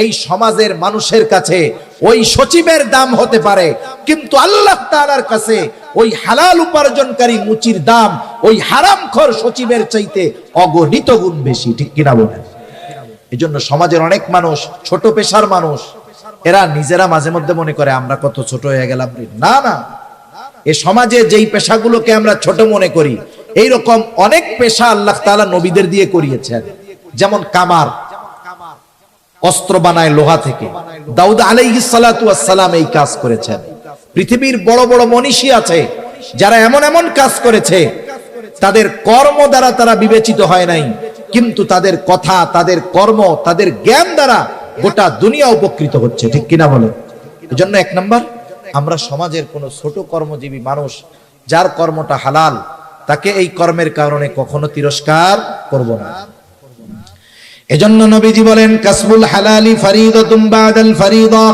এই সমাজের মানুষের কাছে ওই সচিবের দাম হতে পারে, কিন্তু আল্লাহ তাআলার কাছে ওই হালাল উপার্জনকারী মুচির দাম ওই হারামখোর সচিবের চাইতে অগণিত গুণ বেশি, ঠিক কিনা বলেন? এজন্য সমাজের অনেক মানুষ, ছোট পেশার মানুষ, এরা নিজেরা মাঝে মধ্যে মনে করে আমরা কত ছোট হয়ে গেলাম। না না, এ সমাজে যেই পেশাগুলোকে আমরা ছোট মনে করি, এইরকম অনেক পেশা আল্লাহ তাআলা নবীদের দিয়ে করিয়েছেন। যেমন কামার, অস্ত্র বানায় লোহা থেকে, দাউদ আলাইহিস সালাতু ওয়াস সালাম এই কাজ করেছেন। পৃথিবীর বড় বড় মনীষী আছে যারা এমন এমন কাজ করেছে, তাদের কর্ম দ্বারা তারা বিবেচিত হয় নাই, কিন্তু তাদের কথা, তাদের কর্ম, তাদের জ্ঞান দ্বারা গোটা দুনিয়া উপকৃত হচ্ছে, ঠিক কিনা বলে? এজন্য এক নাম্বার, আমরা সমাজের কোন ছোট কর্মজীবী মানুষ যার কর্মটা হালাল, তাকে এই কর্মের কারণে কখনো তিরস্কার করব না। এজন্য নবীজি বলেন, কাসবুল হালালি ফরিদাতুম বাদাল ফরিদা,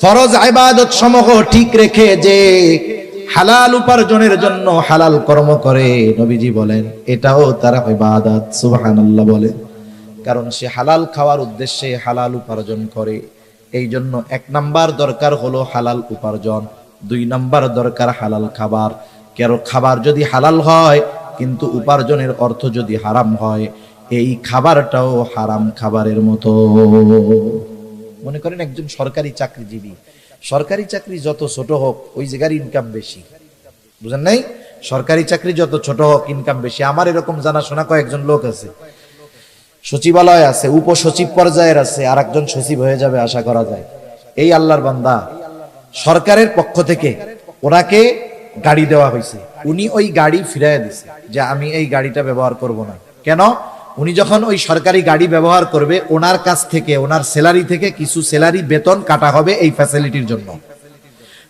ফরজ ইবাদত সমূহ ঠিক রেখে যে হালাল উপার্জনের জন্য হালাল কর্ম করে, নবীজি বলেন এটাও তার ইবাদত। সুবহানাল্লাহ বলে, কারণ সে হালাল খাওয়ার উদ্দেশ্যে হালাল উপার্জন করে। এই জন্য এক নাম্বার দরকার হলো হালাল উপার্জন, দুই নাম্বার দরকার হালাল খাবার। কারো খাবার যদি হালাল হয় কিন্তু উপার্জনের অর্থ যদি হারাম হয়, এই খাবারটাও হারাম খাবারের মতো। মনে করেন একজন সরকারি চাকরিজীবী, সরকারি চাকরি যত ছোট হোক ওই জায়গার ইনকাম বেশি, বুঝেন নাই? সরকারি চাকরি যত ছোট হোক ইনকাম বেশি। আমার এরকম জানাশোনা কয়েকজন লোক আছে, সচিবালয় আছে, উপসচিব পর্যায়ের আছে, আর একজন সচিব হয়ে যাবে আশা করা যায়। এই আল্লাহর বান্দা, সরকারের পক্ষ থেকে ওনাকে গাড়ি দেওয়া হয়েছে, উনি ওই গাড়ি ফিরাইয়া দিছে যে আমি এই গাড়িটা ব্যবহার করব না। কেন? উনি যখন ওই সরকারি গাড়ি ব্যবহার করবে, ওনার কাছ থেকে, ওনার স্যালারি থেকে কিছু স্যালারি বেতন কাটা হবে এই ফ্যাসিলিটির জন্য।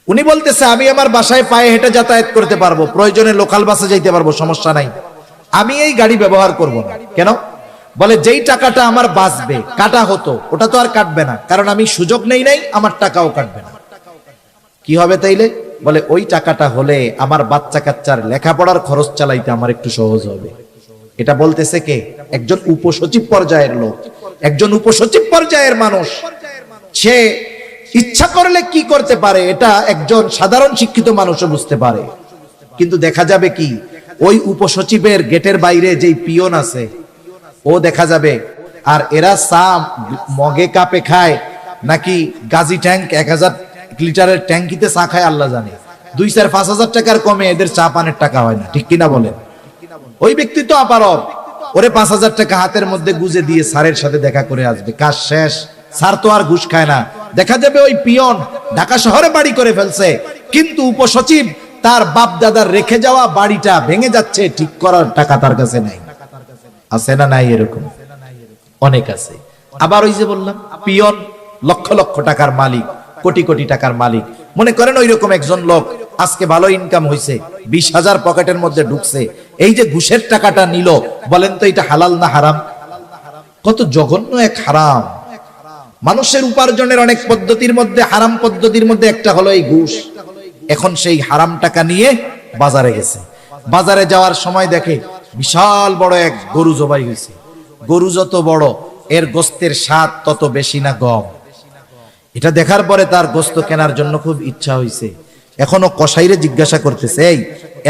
উনি বলতেছে আমি আমার বাসায় পায়ে হেঁটে যাতায়াত করতে পারবো, প্রয়োজনে লোকাল বাসে যাইতে পারবো, সমস্যা নাই, আমি এই গাড়ি ব্যবহার করব না। কেন? বলে যেই টাকাটা আমার বাঁচবে, কাটা হতো, ওটা তো আর কাটবে না, কারণ আমি সুযোগ নেই নাই, আমার টাকাও কাটবে না। কি হবে তাইলে? বলে ওই টাকাটা হলে আমার বাচ্চা কাচ্চার লেখাপড়ার খরচ চালাইতে আমার একটু সহজ হবে। এটা বলতেছে কে? একজন উপসচিব পর্যায়ের লোক, একজন উপসচিব পর্যায়ের মানুষ। সে ইচ্ছা করলে কি করতে পারে এটা একজন সাধারণ শিক্ষিত মানুষও বুঝতে পারে। কিন্তু দেখা যাবে কি, ওই উপসচিবের গেটের বাইরে যেই পিয়ন আছে ও দেখা যাবে, আর এরা চা মগে কাপে খায় নাকি গাজি ট্যাঙ্ক 1000 লিটারের ট্যাঙ্কিতে চা খায় আল্লাহ জানে। 2-4-5 হাজার টাকার কমে এদের চা পানের টাকা হয় না, ঠিক কিনা বলেন? ওই ব্যক্তি তো আপারব, ওরে 5,000 টাকা হাতের মধ্যে গুজে দিয়ে স্যারের সাথে দেখা করে আসবে, কাজ শেষ। স্যার তো আর ঘুষ খায় না। দেখা যাবে ওই পিয়ন ঢাকা শহরে বাড়ি করে ফেলছে, কিন্তু উপসচিব তার বাপ দাদার রেখে যাওয়া বাড়িটা ভেঙে যাচ্ছে, ঠিক করার টাকা তার কাছে নাই। আছে না নাই? এরকম অনেক আছে। আবার ওই যে বললাম পিয়ন, লক্ষ লক্ষ টাকার মালিক, কোটি কোটি টাকার মালিক, মনে করেন ওই রকম একজন লোক আজকে ভালো ইনকাম হয়েছে, 20,000 পকেটের মধ্যে ঢুকছে, এই যে ঘুষের টাকাটা নিল, বলেন তো এটা হালাল না হারাম? কত জঘন্য এক হারাম। মানুষের উপার্জনের অনেক পদ্ধতির মধ্যে হারাম পদ্ধতির মধ্যে একটা হলো এই ঘুষ। এখন সেই হারাম টাকা নিয়ে বাজারে গেছে, বাজারে যাওয়ার সময় দেখে বিশাল বড় এক গরু জবাই হয়েছে। গরু যত বড় এর গোস্তের স্বাদ তত বেশি না কম? এটা দেখার পরে তার গোস্ত কেনার জন্য খুব ইচ্ছা হয়েছে। এখনো কসাইরে জিজ্ঞাসা করতেছে, এই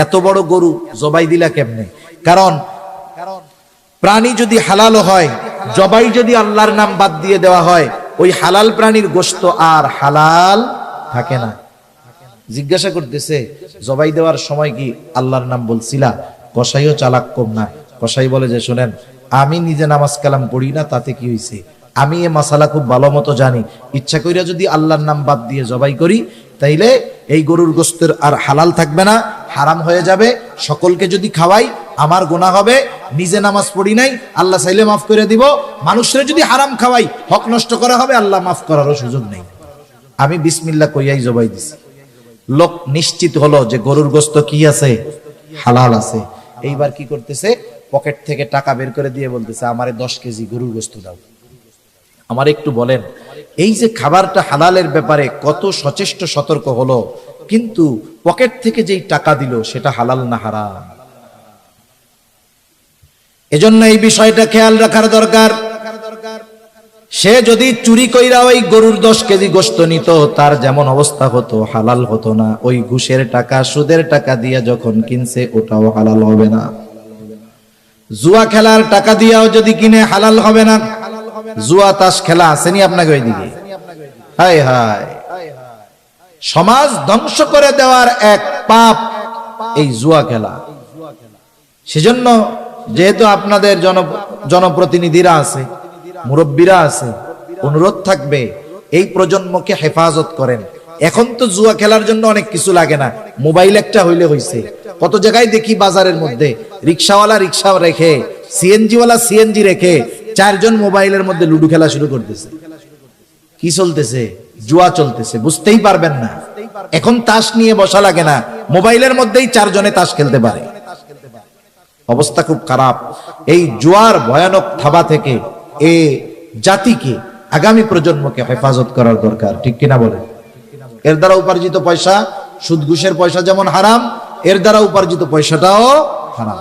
এত বড় গরু জবাই দিলা কেমনে? কারণ প্রাণী যদি হালাল হয়, জবাই যদি আল্লাহর নাম বাদ দিয়ে দেওয়া হয়, ওই হালাল প্রাণীর গোস্ত আর হালাল থাকে না। জিজ্ঞাসা করতেছে, জবাই দেওয়ার সময় কি আল্লাহর নাম বলছিলা? কসাইও চালাক কম না। কসাই বলে যে, শোনেন, আমি নিজে নামাজ কালাম পড়ি না, তাতে কি হয়েছে? আমি এ মাসালা খুব ভালো মতো জানি। ইচ্ছা কইরা যদি আল্লাহর নাম বাদ দিয়ে জবাই করি, তাইলে এই গরুর গোস্তের আর হালাল থাকবে না, হারাম হয়ে যাবে। সকলকে যদি খাওয়াই আমার গুনাহ হবে। নিজে নামাজ পড়ি নাই, আল্লাহ চাইলে মাফ করে দিব। মানুষরা যদি হারাম খাওয়াই, হক নষ্ট করা হবে, আল্লাহ মাফ করারও সুযোগ নেই। আমি বিসমিল্লাহ কইয়াই জবাই দিছি। লোক নিশ্চিত হলো যে গরুর গোস্ত কি আছে? হালাল আছে। এইবার কি করতেছে? পকেট থেকে টাকা বের করে দিয়ে বলতেছে, আমারে 10 কেজি গরুর গোস্ত দাও। আমার একটু বলেন, এই যে খাবারটা হালালের ব্যাপারে কত সচেষ্ট সতর্ক হলো, কিন্তু পকেট থেকে যেই টাকা দিল সেটা হালাল না হারাম? এজন্য এই বিষয়টা খেয়াল রাখার দরকার। সে যদি চুরি কইরা ওই গরুর 10 কেজি গোশত নিত, তার যেমন অবস্থা হতো, হালাল হতো না। ওই ঘুষের টাকা, সুদের টাকা দিয়ে যখন কিনছে, ওটাও হালাল হবে না। জুয়া খেলার টাকা দিয়েও যদি কিনে, হালাল হবে না। জুয়া তাস খেলা আসেনি আপনাকে ওইদিকে? হায় হায়, সমাজ ধ্বংস করে দেওয়ার এক পাপ এই জুয়া খেলা। সেজন্য যেহেতু আপনাদের জনপ্রতিনিধিরা আছে, মুরব্বীরা আছে, অনুরোধ থাকবে এই প্রজন্মকে হেফাজত করেন। এখন তো জুয়া খেলার জন্য অনেক কিছু লাগে না, মোবাইল একটা হইলে হইছে। কত জায়গায় দেখি বাজারের মধ্যে রিক্সাওয়ালা রিক্সা রেখে, সিএনজিওয়ালা সিএনজি রেখে 4 জন মোবাইলের মধ্যে লুডু খেলা শুরু করতেছে। কি চলতেছে? জুয়া চলতেছে, বুঝতেই পারবেন না। এখন তাস নিয়ে বসা লাগে না, মোবাইলের মধ্যেই 4 জনে তাস খেলতে পারে। অবস্থা খুব খারাপ। এই জুয়ার ভয়ানক থাবা থেকে এ জাতিকে, আগামী প্রজন্মকে হেফাজত করার দরকার, ঠিক কিনা বলেন? এর দ্বারা উপার্জিত পয়সা, সুদ ঘুষের পয়সা যেমন হারাম, এর দ্বারা উপার্জিত পয়সাটাও হারাম।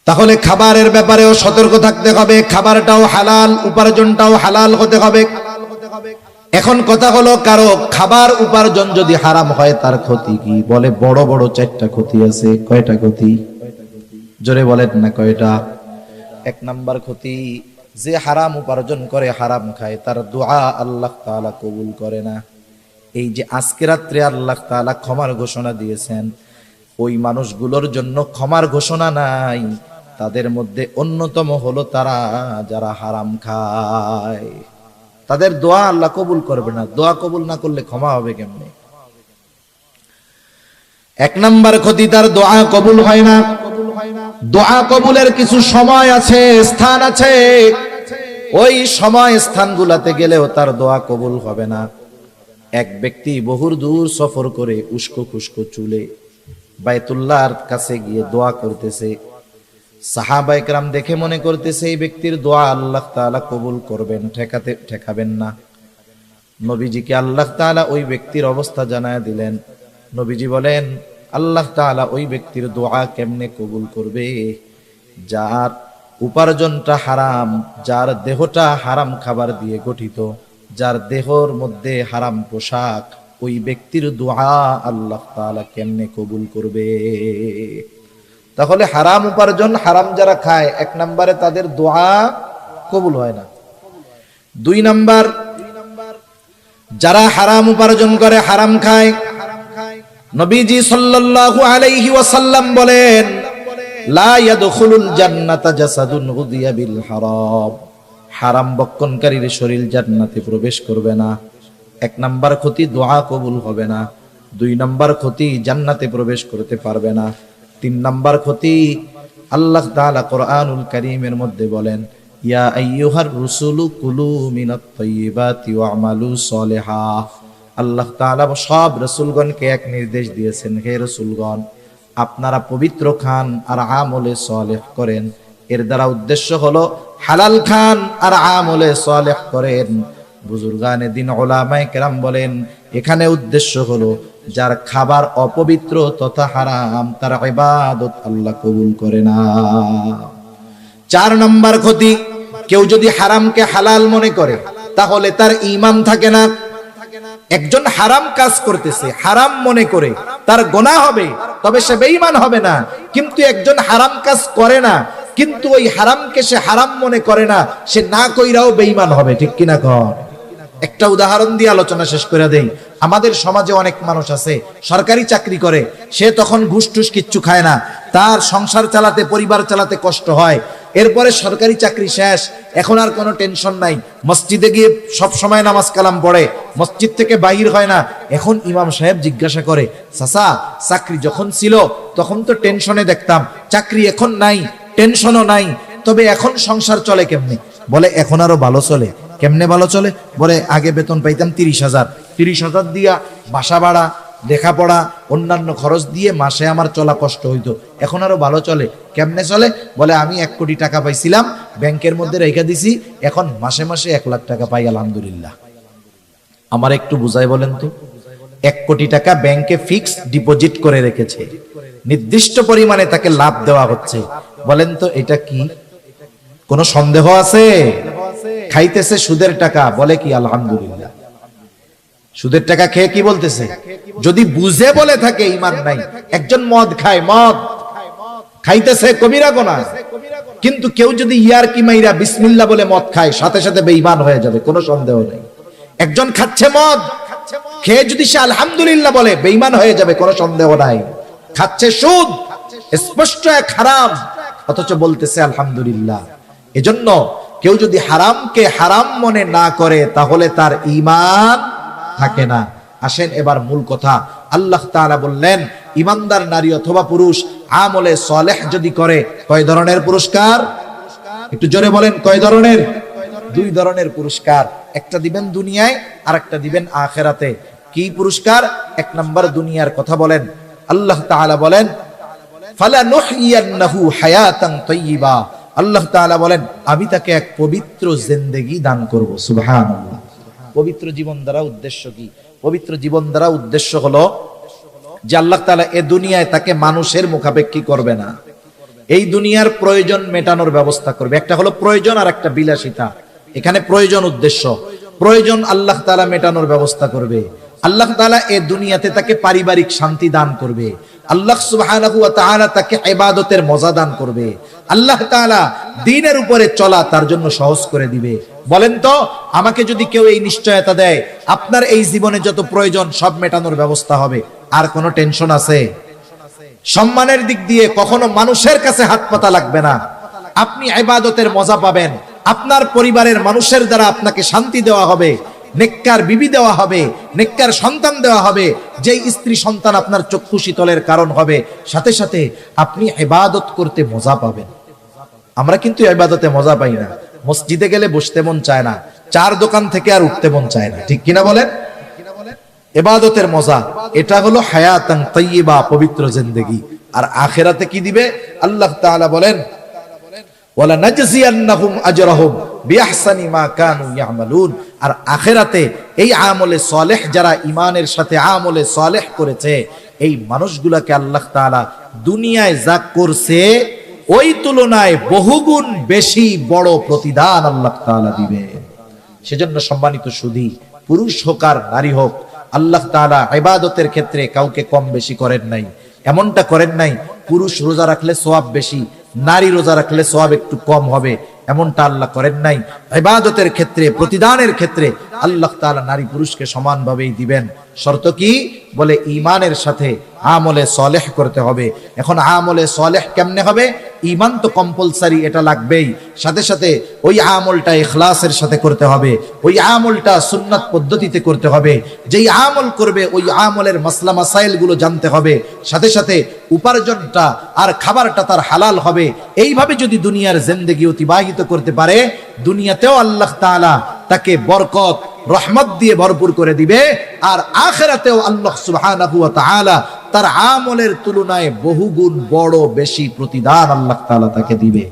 তাহলে খাবারের ব্যাপারেও সতর্ক থাকতে হবে। খাবারটাও হালাল, উপার্জনটাও হালাল হতে হবে। এখন কথা হলো, কারো খাবার উপার্জন যদি হারাম হয়, তার ক্ষতি কি? বলে বড় বড় 4টা ক্ষতি আছে। কয়টা ক্ষতি? জোরে বলেন না কয়টা? 1 নাম্বার ক্ষতি, যে হারাম উপার্জন করে, হারাম খায়, তার দোয়া আল্লাহ তাআলা কবুল করে না। এই যে আজকে রাত্রে আল্লাহ তাআলা ক্ষমার ঘোষণা দিয়েছেন, ওই মানুষগুলোর জন্য ক্ষমার ঘোষণা নাই। তাদের মধ্যে অন্যতম হলো তারা যারা হারাম খায়। তাদের দোয়া আল্লাহ কবুল করবে না। দোয়া কবুল না করলে ক্ষমা হবে কেমনে? 1 নাম্বার ক্ষতি, তার দোয়া কবুল হয় না। দোয়া কবুলের কিছু সময় আছে, স্থান আছে। ওই সময় স্থানগুলোতে গেলেও তার দোয়া কবুল হবে না। এক ব্যক্তি বহু দূর সফর করে উস্কো খুস্কো চুলে বাইতুল্লাহর কাছে গিয়ে দোয়া করতেছে। সাহাবায়ে কেরাম দেখে মনে করতেছে এই ব্যক্তির দোয়া আল্লাহ তাআলা কবুল করবেন, ঠেকাবেন না। নবীজিকে আল্লাহ তাআলা ওই ব্যক্তির অবস্থা জানায় দিলেন। নবীজি বলেন, আল্লাহ তাআলা ওই ব্যক্তির দোয়া কেমনে কবুল করবে? যার উপার্জনটা হারাম, যার দেহটা হারাম খাবার দিয়ে গঠিত, যার দেহর মধ্যে হারাম পোশাক, ওই ব্যক্তির দোয়া আল্লাহ তাআলা কেমনে কবুল করবে? তাহলে হারাম উপার্জন, হারাম যারা খায়, 1 নম্বরে তাদের দোয়া কবুল হয় না। 2 নাম্বার, যারা হারাম উপার্জন করে, হারাম খায়, নবীজি সাল্লাল্লাহু আলাইহি ওয়াসাল্লাম বলেন, লা ইয়াদখুলুল জান্নাতা জাসাদুন গুদিয়া বিল হারাম। হারাম বক্ষণকারীর শরীর জান্নাতে প্রবেশ করবে না। 1 নাম্বার ক্ষতি, দোয়া কবুল হবে না। 2 নাম্বার ক্ষতি, জান্নাতে প্রবেশ করতে পারবে না। 3 নাম্বার ক্ষতি, আল্লাহ তাআলা কোরআনুল কারীমের মধ্যে বলেন, ইয়া আইয়ুহার রুসুলু কুলু মিনাত তাইয়্যিবাতি ওয়া'মালু সলিহা। আল্লাহ তাআলা সব রাসূলগণকে এক নির্দেশ দিয়েছেন, হে রাসূলগণ, আপনারা পবিত্র খান আর আমলে সালেহ করেন। এর দ্বারা উদ্দেশ্য হলো হালাল খান আর আমলে সালেহ করেন। বুজুর্গানে দিন উলামায়ে কেরাম বলেন, এখানে উদ্দেশ্য হলো যার খাবার অপবিত্র তথা হারাম তার ইবাদত আল্লাহ কবুল করে না। 4 নম্বর ক্ষতি, কেউ যদি হারামকে হালাল মনে করে তাহলে তার ঈমান থাকে না। একজন হারাম কাজ করতেছে, হারাম মনে করে, তার গুনাহ হবে, তবে সে বেঈমান হবে না। কিন্তু একজন হারাম কাজ করে না, কিন্তু ওই হারামকে সে হারাম মনে করে না, সে না কইরাও বেঈমান হবে। ঠিক কিনা কর? একটা উদাহরণ দিয়ে আলোচনা শেষ করে দেই। আমাদের সমাজে অনেক মানুষ আছে সরকারি চাকরি করে, সে তখন ঘুষ টুস কিচ্ছু খায় না, তার সংসার চালাতে, পরিবার চালাতে কষ্ট হয়। এরপরে সরকারি চাকরি শেষ, এখন আর কোনো টেনশন নাই, মসজিদে গিয়ে সব সময় নামাজ কালাম পড়ে, মসজিদ থেকে বাহির হয় না। এখন ইমাম সাহেব জিজ্ঞাসা করে, চাচা চাকরি যখন ছিল তখন তো টেনশনে দেখতাম, চাকরি এখন নাই, টেনশনও নাই, তবে এখন সংসার চলে কেমনে? বলে এখন আরো ভালো চলে। কেমনে ভালো চলে? বলে আগে বেতন পাইতাম 30,000, 30,000 দিয়া বাসা ভাড়া, লেখাপড়া, অন্যান্য খরচ দিয়ে মাসে আমার চলা কষ্ট হইতো, এখন আরো ভালো চলে। কেমনে চলে? বলে আমি 1 কোটি টাকা পাইছিলাম, ব্যাংকের মধ্যে রেখে দিছি, এখন মাসে মাসে 1 লাখ টাকা পাই, আলহামদুলিল্লাহ। আমার একটু বুঝাই বলেন তো, 1 কোটি টাকা ব্যাংকে ফিক্সড ডিপোজিট করে রেখেছে, নির্দিষ্ট পরিমাণে তাকে লাভ দেওয়া হচ্ছে। বলেন তো এটা কি কোনো সন্দেহ আছে? খাইতেছে সুদের টাকা, বলে কি আলহামদুলিল্লাহ। সুদের টাকা খেয়ে কি বলতেছে? যদি বুঝে বলে থাকে ঈমান নাই। একজন মদ খায়, মদ খাইতেছে কবিরা গুনাহ, কিন্তু কেউ যদি ইয়ারকি মাইরা বিসমিল্লাহ বলে মদ খায়, সাথে সাথে বেঈমান হয়ে যাবে, কোনো সন্দেহ নেই। একজন খাচ্ছে মদ, খেয়ে যদি সে আলহামদুলিল্লাহ বলে, বেঈমান হয়ে যাবে, কোনো সন্দেহ নাই। খাচ্ছে সুদ, স্পষ্ট এক হারাম, অথচ বলতেছে আলহামদুলিল্লাহ। এজন্য কেউ যদি হারামকে হারাম মনে না করে তাহলে তার ঈমান থাকে না। আসেন এবার মূল কথা। আল্লাহ তাআলা বললেন, ঈমানদার নারী অথবা পুরুষ আমলে সালেহ যদি করে, কয় ধরনের পুরস্কার? একটু জোরে বলেন, কয় ধরনের? 2 ধরনের পুরস্কার। একটা দিবেন দুনিয়ায়, আর একটা দিবেন আখিরাতে। কি পুরস্কার? 1 নাম্বার দুনিয়ার কথা বলেন। আল্লাহ তাআলা বলেন, ফালানুহইয়ান্নাহু হায়াতান তাইয়্যিবা। আল্লাহ তাআলা বলেন, আমি তাকে এক পবিত্র জিন্দেগি দান করব। সুবহানাল্লাহ। পবিত্র জীবন দ্বারা উদ্দেশ্য কি? পবিত্র জীবন দ্বারা উদ্দেশ্য হলো যে আল্লাহ তাআলা এ দুনিয়ায় তাকে মানুষের মুখাপেক্ষী করবে না, এই দুনিয়ার প্রয়োজন মেটানোর ব্যবস্থা করবে। একটা হলো প্রয়োজন, আর একটা বিলাসিতা। এখানে প্রয়োজন উদ্দেশ্য, প্রয়োজন আল্লাহ তাআলা মেটানোর ব্যবস্থা করবে। আল্লাহ তাআলা এ দুনিয়াতে তাকে পারিবারিক শান্তি দান করবে। আল্লাহ সুবহানাহু ওয়া তাআলা তাকে ইবাদতের মজা দান করবে। আল্লাহ তাআলা দ্বীনের উপরে চলা তার জন্য সহজ করে দিবে। বলেন তো, আমাকে যদি কেউ এই নিশ্চয়তা দেয় আপনার এই জীবনে যত প্রয়োজন সব মেটানোর ব্যবস্থা হবে, আর কোনো টেনশন আছে? সম্মানের দিক দিয়ে কখনো মানুষের কাছে হাত পাতা লাগবে না, আপনি ইবাদতের মজা পাবেন। আপনার পরিবারের মানুষের দ্বারা আপনাকে শান্তি দেওয়া হবে, নেককার বিবি দেওয়া হবে, নেককার সন্তান দেওয়া হবে, যেই স্ত্রী সন্তান আপনার চক্ষু শীতলের কারণ হবে। সাথে সাথে আপনি ইবাদত করতে মজা পাবেন। আমরা কিন্তু ইবাদতে মজা পাই না, মসজিদে গেলে বসতে মন চায় না, 4 দোকান থেকে আর উঠতে মন চায় না। ঠিক কিনা বলেন? ইবাদতের মজা, এটা হলো হায়াতান তাইয়্যিবা, পবিত্র জিন্দেগি। আর আখিরাতে কি দিবে? আল্লাহ তাআলা বলেন, ওয়ালা নাজজিয়ান্নাহুম আজরাহুম বিআহসানি মা কানু ইয়ামালুন। আর আখিরাতে এই আমলে সালেহ যারা ঈমানের সাথে আমলে সালেহ করেছে, এই মানুষগুলোকে আল্লাহ তাআলা দুনিয়ায় যা করছে ওই তুলনায় বহুগুণ বেশি বড় প্রতিদান আল্লাহ তাআলা দিবে। সেজন্য সম্মানিত সুধী, পুরুষ হোক আর নারী হোক, আল্লাহ তাআলা ইবাদতের ক্ষেত্রে কাউকে কম বেশি করেন নাই। এমনটা করেন নাই পুরুষ রোজা রাখলে সওয়াব বেশি, নারী রোজা রাখলে সওয়াব একটু কম হবে, এমনটা আল্লাহ করেন নাই। ইবাদতের ক্ষেত্রে, প্রতিদানের ক্ষেত্রে আল্লাহ তাআলা নারী পুরুষকে সমানভাবেই দিবেন। শর্ত কি? বলে ঈমানের সাথে আমলে সলেহ করতে হবে। এখন আমলে সলেহ কেমনে হবে? ঈমান তো কম্পালসারি, এটা লাগবেই। সাথে সাথে ওই আমলটা ইখলাসের সাথে করতে হবে, ওই আমলটা সুন্নাত পদ্ধতিতে করতে হবে। যেই আমল করবে ওই আমলের মাসলা মাসাইল গুলো জানতে হবে। সাথে সাথে উপার্জনটা আর খাবারটা তার হালাল হবে। এইভাবে যদি দুনিয়ার জিন্দেগি অতিবাহিত করতে পারে, দুনিয়াতেও আল্লাহ তাআলা তাকে বরকত রহমত দিয়ে ভরপুর করে দিবে, আর আখিরাতেও আল্লাহ সুবহানাহু ওয়া তাআলা তার আমলের তুলনায় বহুগুণ বড় বেশি প্রতিদান আল্লাহ তাআলা তাকে দিবে।